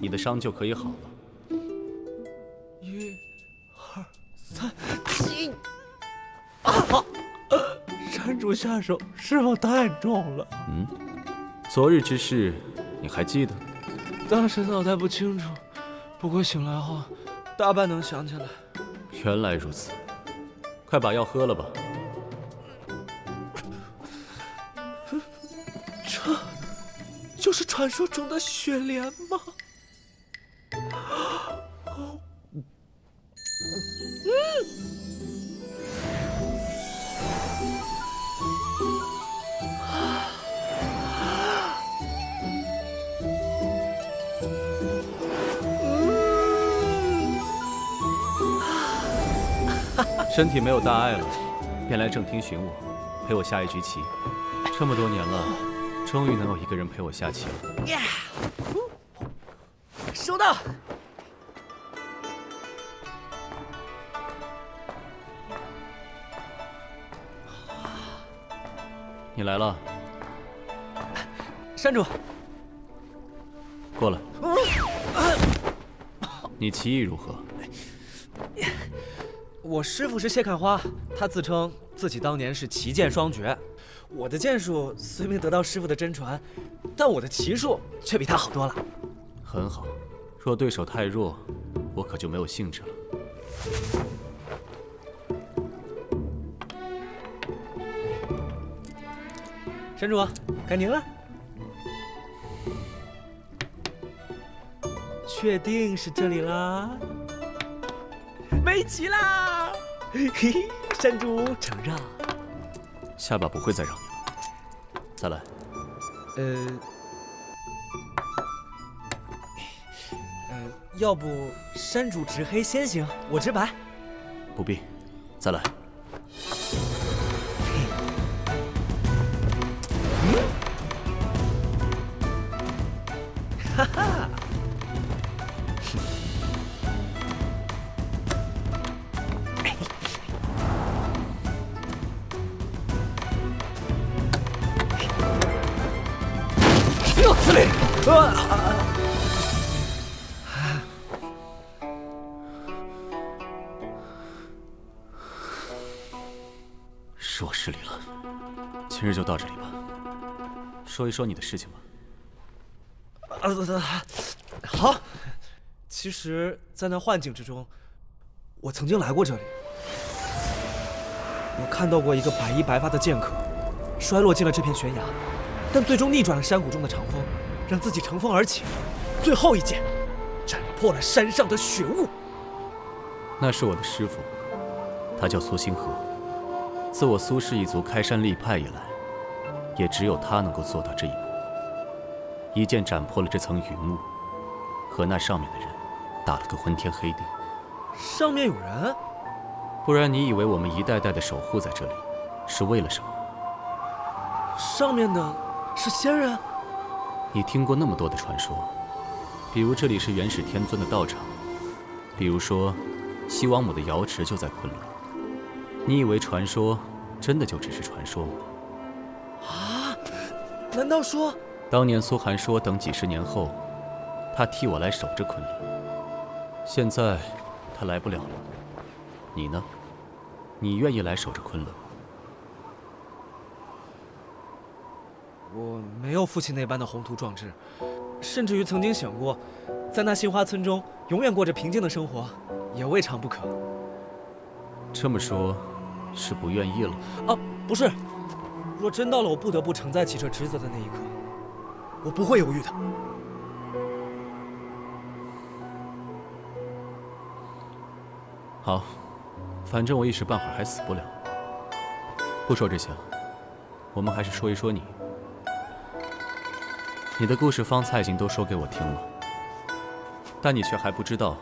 你的伤就可以好了。1、2、3，起！啊！山主下手是否太重了？昨日之事你还记得？当时脑袋不清楚，不过醒来后大半能想起来。原来如此，快把药喝了吧。这就是传说中的雪莲吗？身体没有大碍了，便来正厅寻我，陪我下一局棋。这么多年了，终于能有一个人陪我下棋了。呀，收到。你来了，山主，过来。你棋艺如何？我师傅是谢看花，他自称自己当年是棋剑双绝。我的剑术虽没得到师傅的真传，但我的棋术却比他好多了。很好，若对手太弱，我可就没有兴致了。山主，该您了。确定是这里啦？没棋啦！嘿嘿，山主承让。下把不会再让你了。再来。要不山主执黑先行，我执白。不必，再来。哈哈。又此类！是我失礼了，今日就到这里吧。说一说你的事情吧。好。其实，在那幻境之中，我曾经来过这里。我看到过一个白衣白发的剑客，摔落进了这片悬崖，但最终逆转了山谷中的长风，让自己乘风而起，最后一剑斩破了山上的雪雾。那是我的师傅，他叫苏星河。自我苏氏一族开山立派以来，也只有他能够做到这一步，一剑斩破了这层云雾，和那上面的人打了个昏天黑地。上面有人？不然你以为我们一代代的守护在这里，是为了什么？上面的是仙人？你听过那么多的传说，比如这里是元始天尊的道场，比如说西王母的瑶池就在昆仑。你以为传说真的就只是传说吗？啊？难道说当年苏寒说等几十年后，他替我来守着昆仑。现在他来不了了，你呢？你愿意来守着昆仑？我没有父亲那般的宏图壮志，甚至于曾经想过，在那杏花村中永远过着平静的生活，也未尝不可。这么说，是不愿意了？啊，不是。若真到了我不得不承载起这职责的那一刻，我不会犹豫的。好，反正我一时半会儿还死不了。不说这些了，我们还是说一说你。你的故事方才已经都说给我听了，但你却还不知道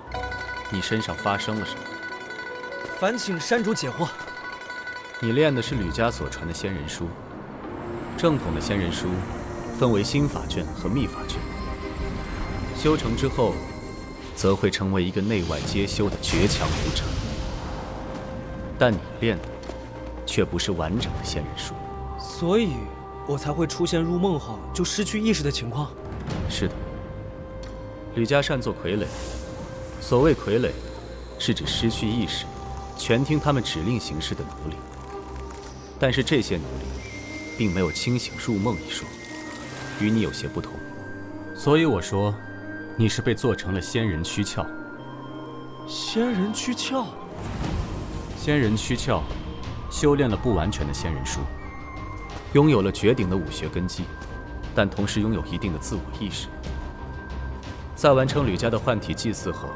你身上发生了什么。烦请山主解惑。你练的是吕家所传的仙人书。正统的仙人书分为心法卷和秘法卷，修成之后，则会成为一个内外皆修的绝强武者。但你练的却不是完整的仙人书，所以我才会出现入梦后就失去意识的情况。是的，吕家擅作傀儡。所谓傀儡，是指失去意识，全听他们指令行事的奴隶。但是这些奴隶并没有清醒入梦一说，与你有些不同。所以我说，你是被做成了仙人躯壳。仙人躯壳？仙人躯壳，修炼了不完全的仙人书，拥有了绝顶的武学根基，但同时拥有一定的自我意识。在完成吕家的幻体祭祀后，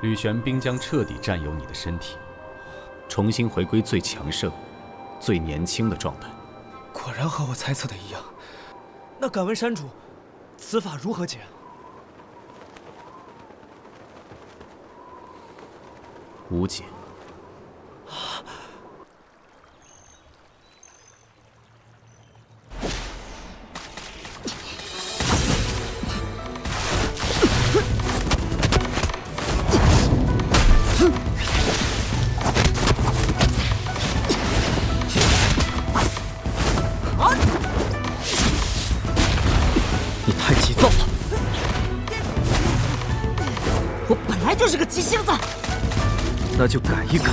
吕玄冰将彻底占有你的身体，重新回归最强盛、最年轻的状态。果然和我猜测的一样。那敢问山主，此法如何解？无解。啊！是个急性子。那就改一改。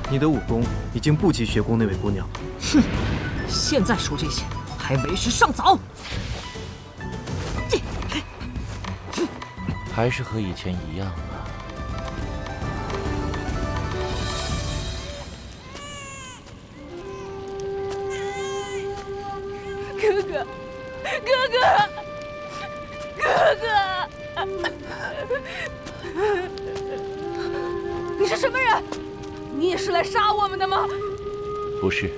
你的武功已经不及学宫那位姑娘。哼，现在说这些还为时尚早。还是和以前一样啊。哥哥，哥哥，哥哥，你是什么人？你也是来杀我们的吗？不是，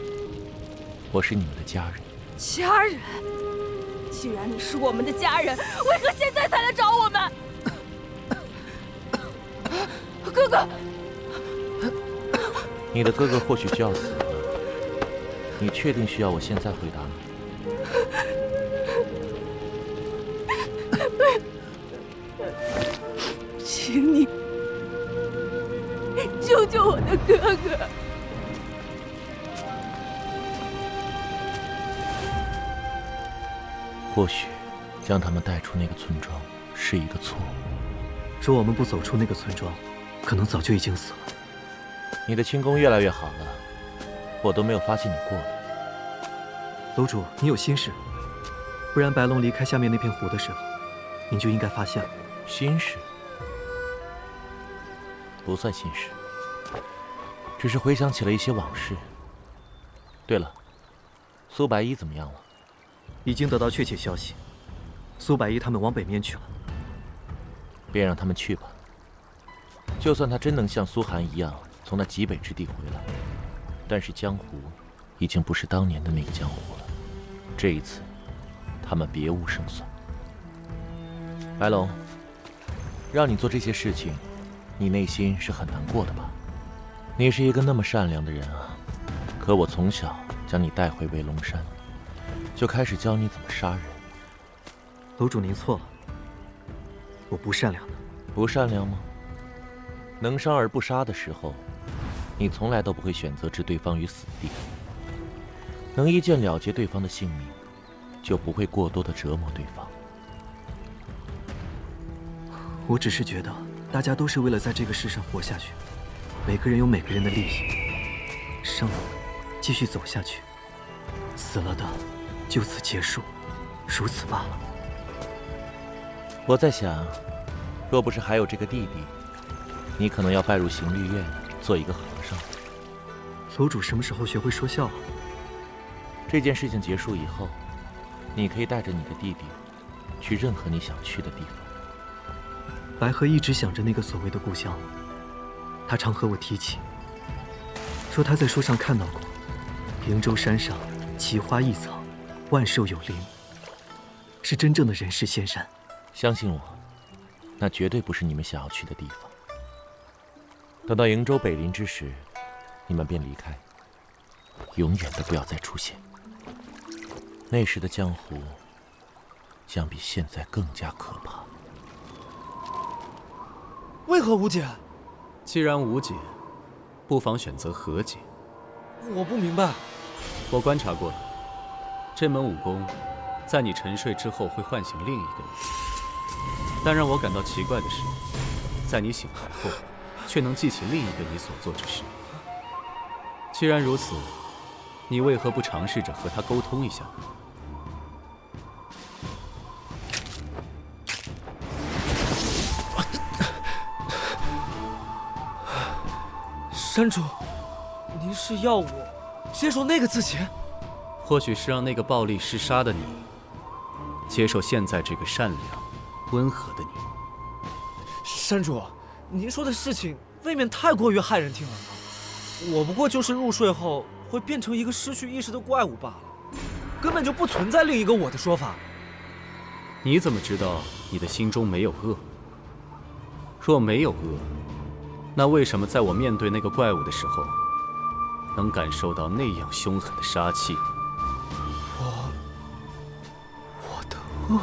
我是你们的家人。家人？既然你是我们的家人，为何现在才来找我们？哥哥，你的哥哥或许就要死了，你确定需要我现在回答吗？请你救救我的哥哥！或许将他们带出那个村庄是一个错误。若我们不走出那个村庄，可能早就已经死了。你的轻功越来越好了，我都没有发现你过来。楼主，你有心事，不然白龙离开下面那片湖的时候，您就应该发现了。心事？不算心事，只是回想起了一些往事。对了，苏白衣怎么样了？已经得到确切消息，苏白衣他们往北面去了。便让他们去吧。就算他真能像苏寒一样从那极北之地回来，但是江湖已经不是当年的那个江湖了。这一次，他们别无胜算。白龙，让你做这些事情，你内心是很难过的吧？你是一个那么善良的人啊，可我从小将你带回卫龙山，就开始教你怎么杀人。楼主您错了，我不善良的。不善良吗？能伤而不杀的时候，你从来都不会选择置对方于死地。能一剑了结对方的性命，就不会过多的折磨对方。我只是觉得，大家都是为了在这个世上活下去，每个人有每个人的利益，生了继续走下去，死了的就此结束，如此罢了。我在想，若不是还有这个弟弟，你可能要拜入行律院做一个和尚。楼主什么时候学会说笑了？这件事情结束以后，你可以带着你的弟弟去任何你想去的地方。白河一直想着那个所谓的故乡，他常和我提起，说他在书上看到过，灵州山上奇花异草，万兽有灵，是真正的人世仙山。相信我，那绝对不是你们想要去的地方。等到瀛州北临之时，你们便离开，永远都不要再出现。那时的江湖将比现在更加可怕。为何无解？既然无解，不妨选择和解。我不明白。我观察过了，这门武功在你沉睡之后会唤醒另一个你，但让我感到奇怪的是，在你醒来后，却能记起另一个你所做之事。既然如此，你为何不尝试着和他沟通一下呢？山主，您是要我接受那个自前？或许是让那个暴力嗜杀的你，接受现在这个善良、温和的你。山主，您说的事情未免太过于骇人听闻了。我不过就是入睡后会变成一个失去意识的怪物罢了，根本就不存在另一个我的说法。你怎么知道你的心中没有恶？若没有恶，那为什么在我面对那个怪物的时候，能感受到那样凶狠的杀气？我的恶。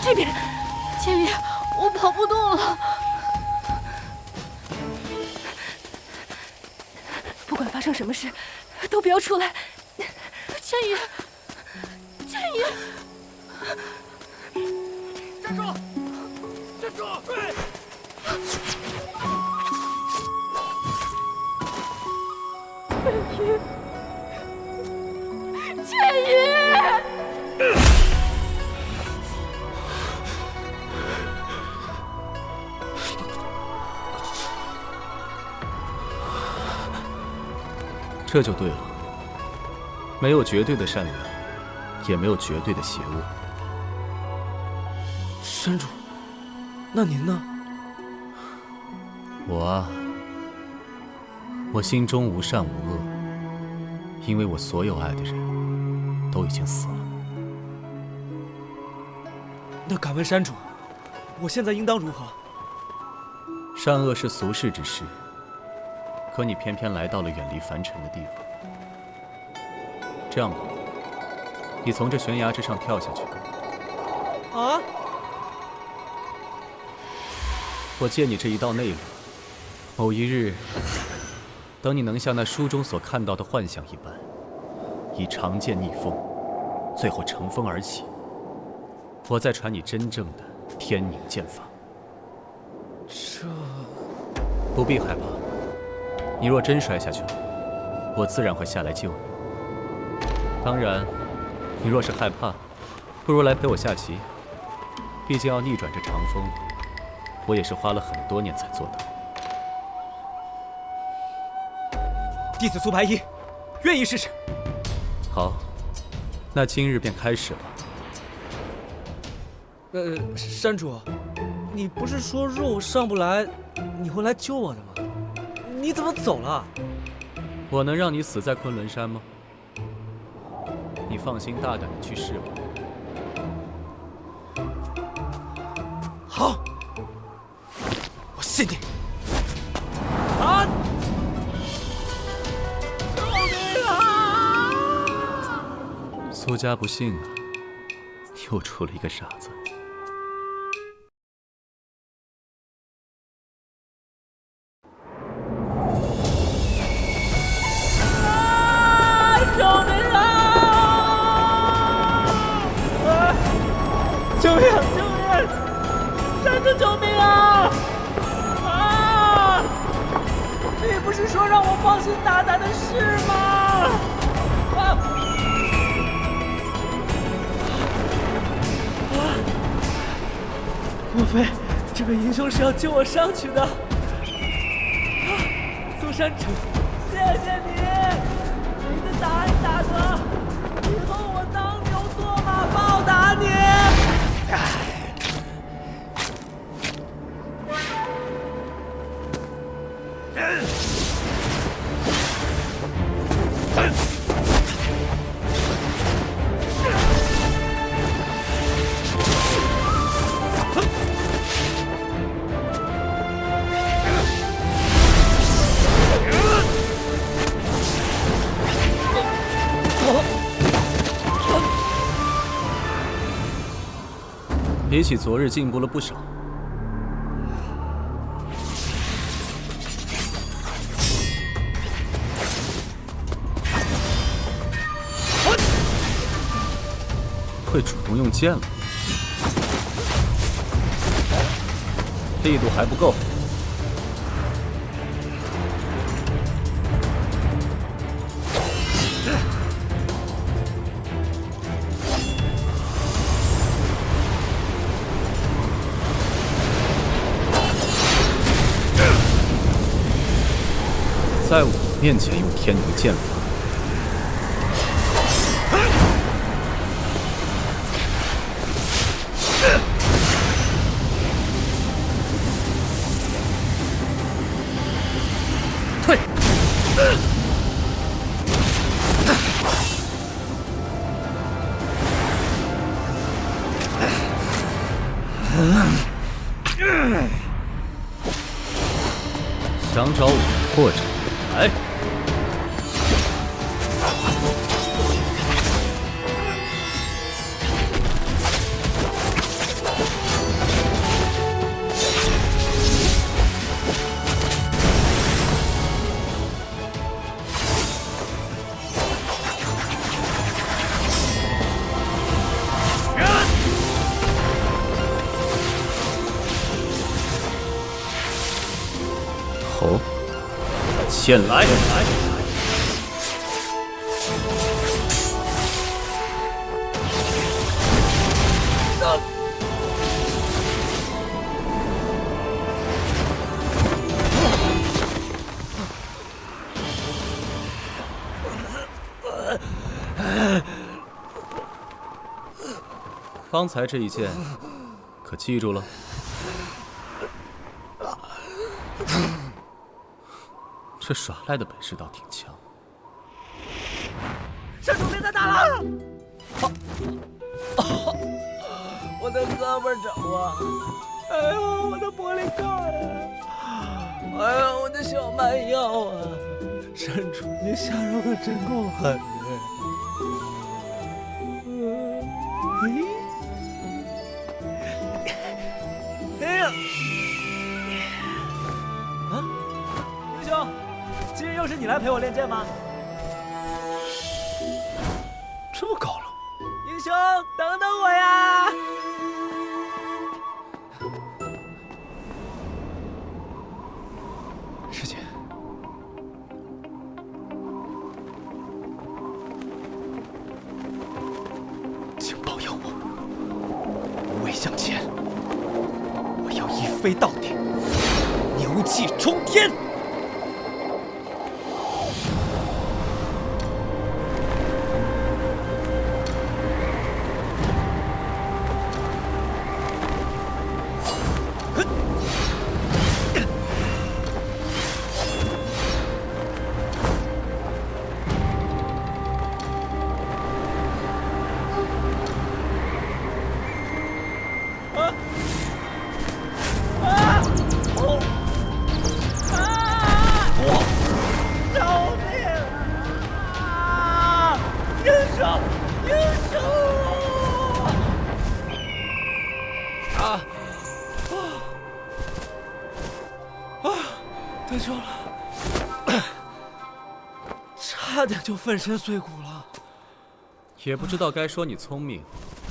这边，千羽，我跑不动了。发生什么事，都不要出来。千羽，千羽，站住！站住！对。千羽，这就对了，没有绝对的善良，也没有绝对的邪恶。山主，那您呢？我啊，我心中无善无恶，因为我所有爱的人都已经死了。那敢问山主，我现在应当如何？善恶是俗世之事，可你偏偏来到了远离凡尘的地方。这样吧，你从这悬崖之上跳下去。啊！我借你这一道内力，某一日，等你能像那书中所看到的幻象一般，以长剑逆风，最后乘风而起，我再传你真正的天宁剑法。这不必害怕，你若真摔下去了，我自然会下来救你。当然，你若是害怕，不如来陪我下棋。毕竟要逆转这长风，我也是花了很多年才做到。弟子苏白衣，愿意试试。好，那今日便开始吧。山主，你不是说若我上不来，你会来救我的吗？你怎么走了？我能让你死在昆仑山吗？你放心大胆的去试吧。好，我信你。啊！救命啊！苏家不幸啊，又出了一个傻子。救命！救命！山主，救命啊！啊！你不是说让我放心大胆的试吗？啊！莫非这位英雄是要救我上去的？苏山主，谢谢你，你的大恩大德，以后我当牛做马报答你。比起昨日进步了不少。会主动用剑了，力度还不够。在我面前用天宁剑法，退！想找我破绽？来！现来！方才这一剑，可记住了？这耍赖的本事倒挺强。山主别再打了！我的胳膊肘啊！哎呦，我的玻璃盖啊！哎呦，我的小蛮腰啊！山主，你下手可真够狠的。哎呀！啊，英雄，今日又是你来陪我练剑吗？这么高了！英雄，等等我呀！师姐，请保佑我，无畏向前。我要一飞到底，牛气冲天！得救了，差点就粉身碎骨了。也不知道该说你聪明，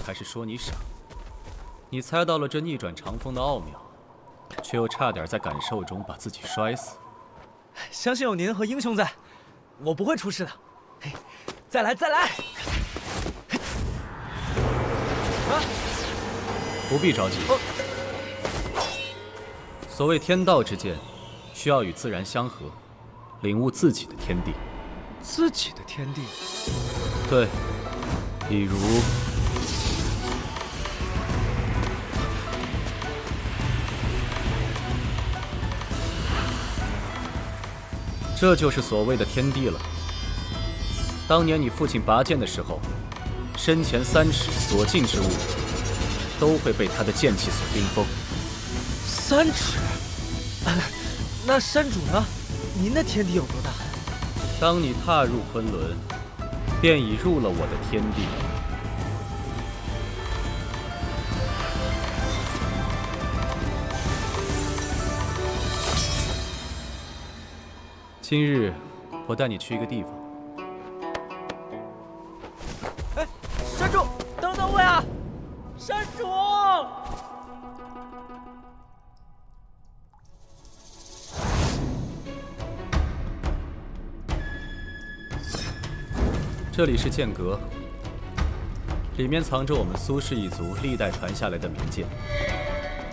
还是说你傻。你猜到了这逆转长风的奥妙，却又差点在感受中把自己摔死。相信有您和英雄在，我不会出事的。嘿，再来，再来！啊！不必着急。所谓天道之间，需要与自然相合，领悟自己的天地。自己的天地？对，比如这就是所谓的天地了。当年你父亲拔剑的时候，身前3尺所进之物，都会被他的剑气所冰封。3尺？那山主呢？您的天地有多大？当你踏入昆仑，便已入了我的天地。今日我带你去一个地方。哎，山主，等等我呀！山主！这里是剑阁，里面藏着我们苏氏一族历代传下来的名剑。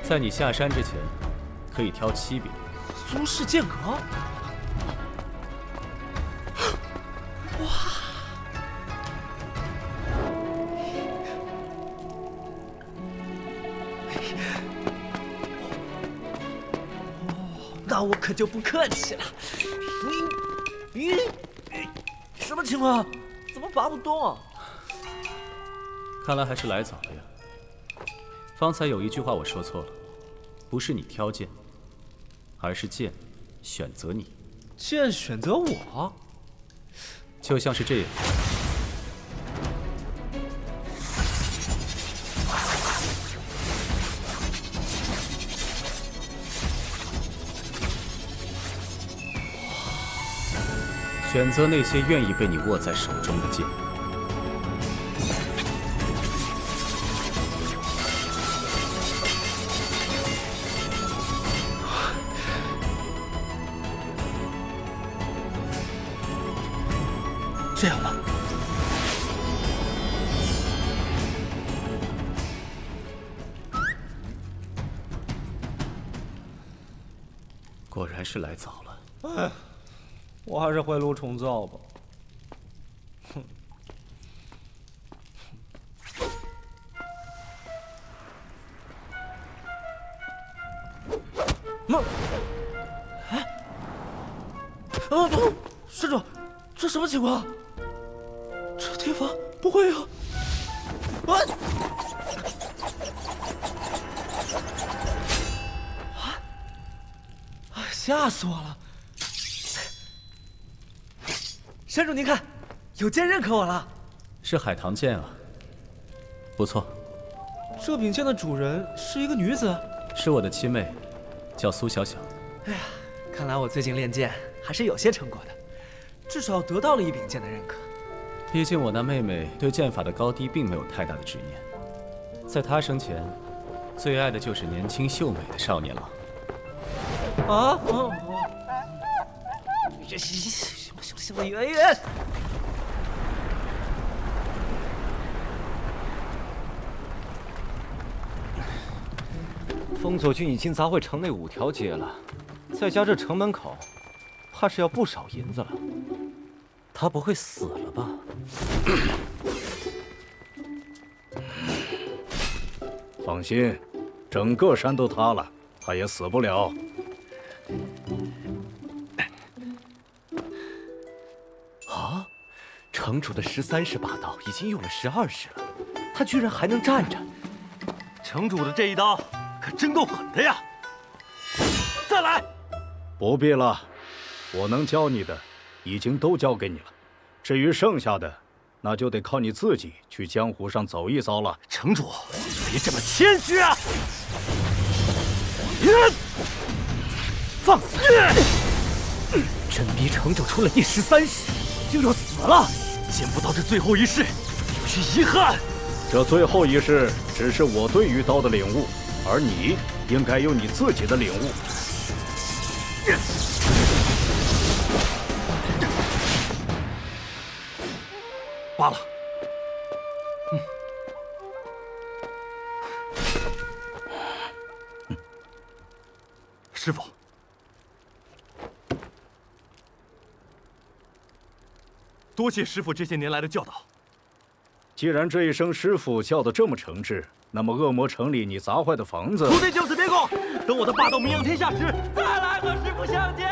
在你下山之前，可以挑7柄。苏氏剑阁？哇！那我可就不客气了。什么情况？怎么拔不动？看来还是来早了呀。方才有一句话我说错了，不是你挑剑，而是剑选择你。剑选择我？就像是这样。选择那些愿意被你握在手中的剑。这样吧。果然是来早了。哎，我还是回炉重造吧。哼。啊！山主，这什么情况？这地方不会有……吓死我了！山主，您看，有剑认可我了。是海棠剑啊，不错。这柄剑的主人是一个女子，是我的亲妹，叫苏小小。哎呀，看来我最近练剑还是有些成果的，至少得到了一柄剑的认可。毕竟我那妹妹对剑法的高低并没有太大的执念，在她生前，最爱的就是年轻秀美的少年郎。行了，圆圆。封佐军已经砸毁城内5条街了，再加这城门口，怕是要不少银子了。他不会死了吧？放心，整个山都塌了，他也死不了。啊！城主的13式霸道已经用了12式了，他居然还能站着。城主的这一刀可真够狠的呀！再来！不必了，我能教你的已经都教给你了，至于剩下的，那就得靠你自己去江湖上走一遭了。城主，别这么谦虚啊！放肆！真逼城主出了第13式，就要死了，见不到这最后一式，有些遗憾。这最后一式只是我对于刀的领悟，而你应该有你自己的领悟。罢了。师傅，多谢师傅这些年来的教导。既然这一声师傅叫得这么诚挚，那么恶魔城里你砸坏的房子，徒弟就此别过，等我的霸道名扬天下时，再来和师傅相见。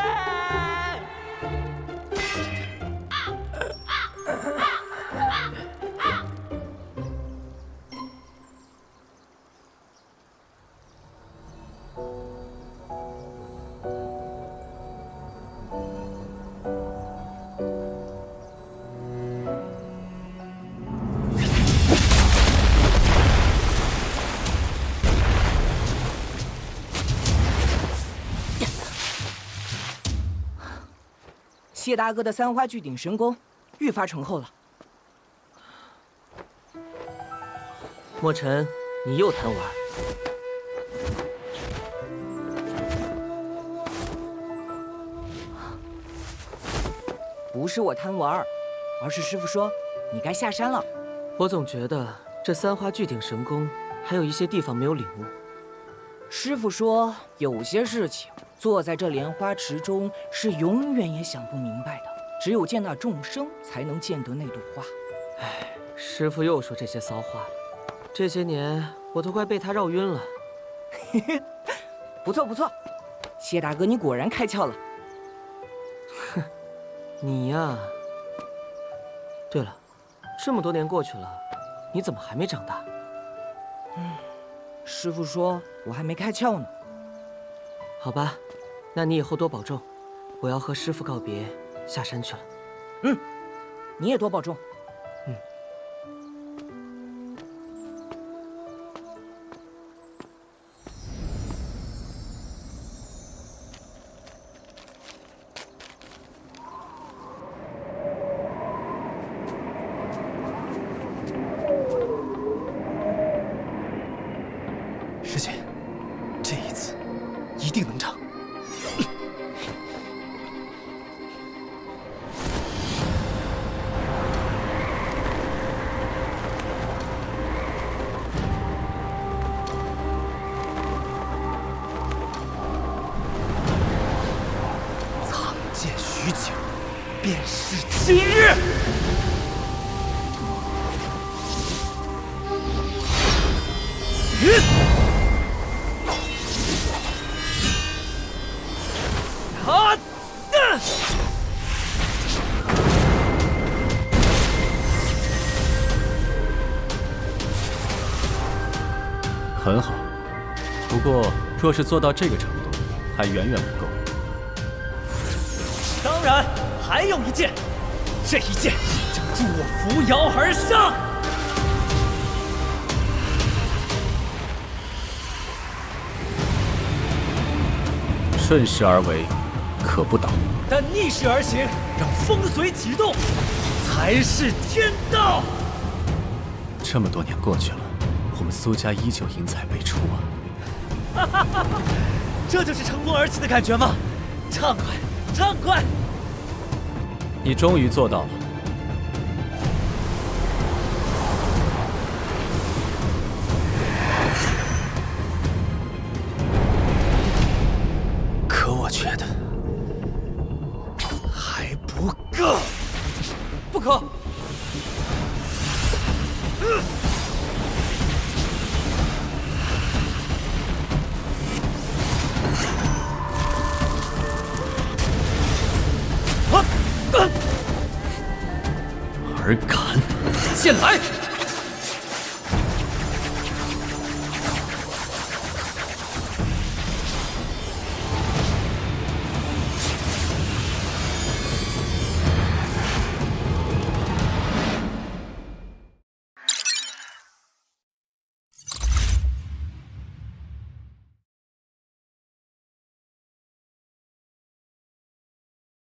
谢大哥的3花聚顶神功愈发醇厚了。墨尘，你又贪玩。不是我贪玩，而是师傅说你该下山了。我总觉得这3花聚顶神功还有一些地方没有领悟。师傅说有些事情坐在这莲花池中是永远也想不明白的，只有见那众生才能见得那朵花。唉，师傅又说这些骚话了，这些年我都快被他绕晕了。不错不错，谢大哥你果然开窍了。哼，你呀。对了，这么多年过去了，你怎么还没长大？师傅说我还没开窍呢。好吧，那你以后多保重，我要和师傅告别，下山去了。你也多保重。师姐，这一次一定能成。是今日！很好，不过若是做到这个程度，还远远不够。当然，还有一剑，这一剑将助我扶摇而上。顺势而为，可不倒；但逆势而行，让风随己动，才是天道。这么多年过去了，我们苏家依旧英才辈出啊！哈哈哈！这就是乘风而起的感觉吗？畅快，畅快！你终于做到了。可我觉得还不够。不可！尔敢！剑来！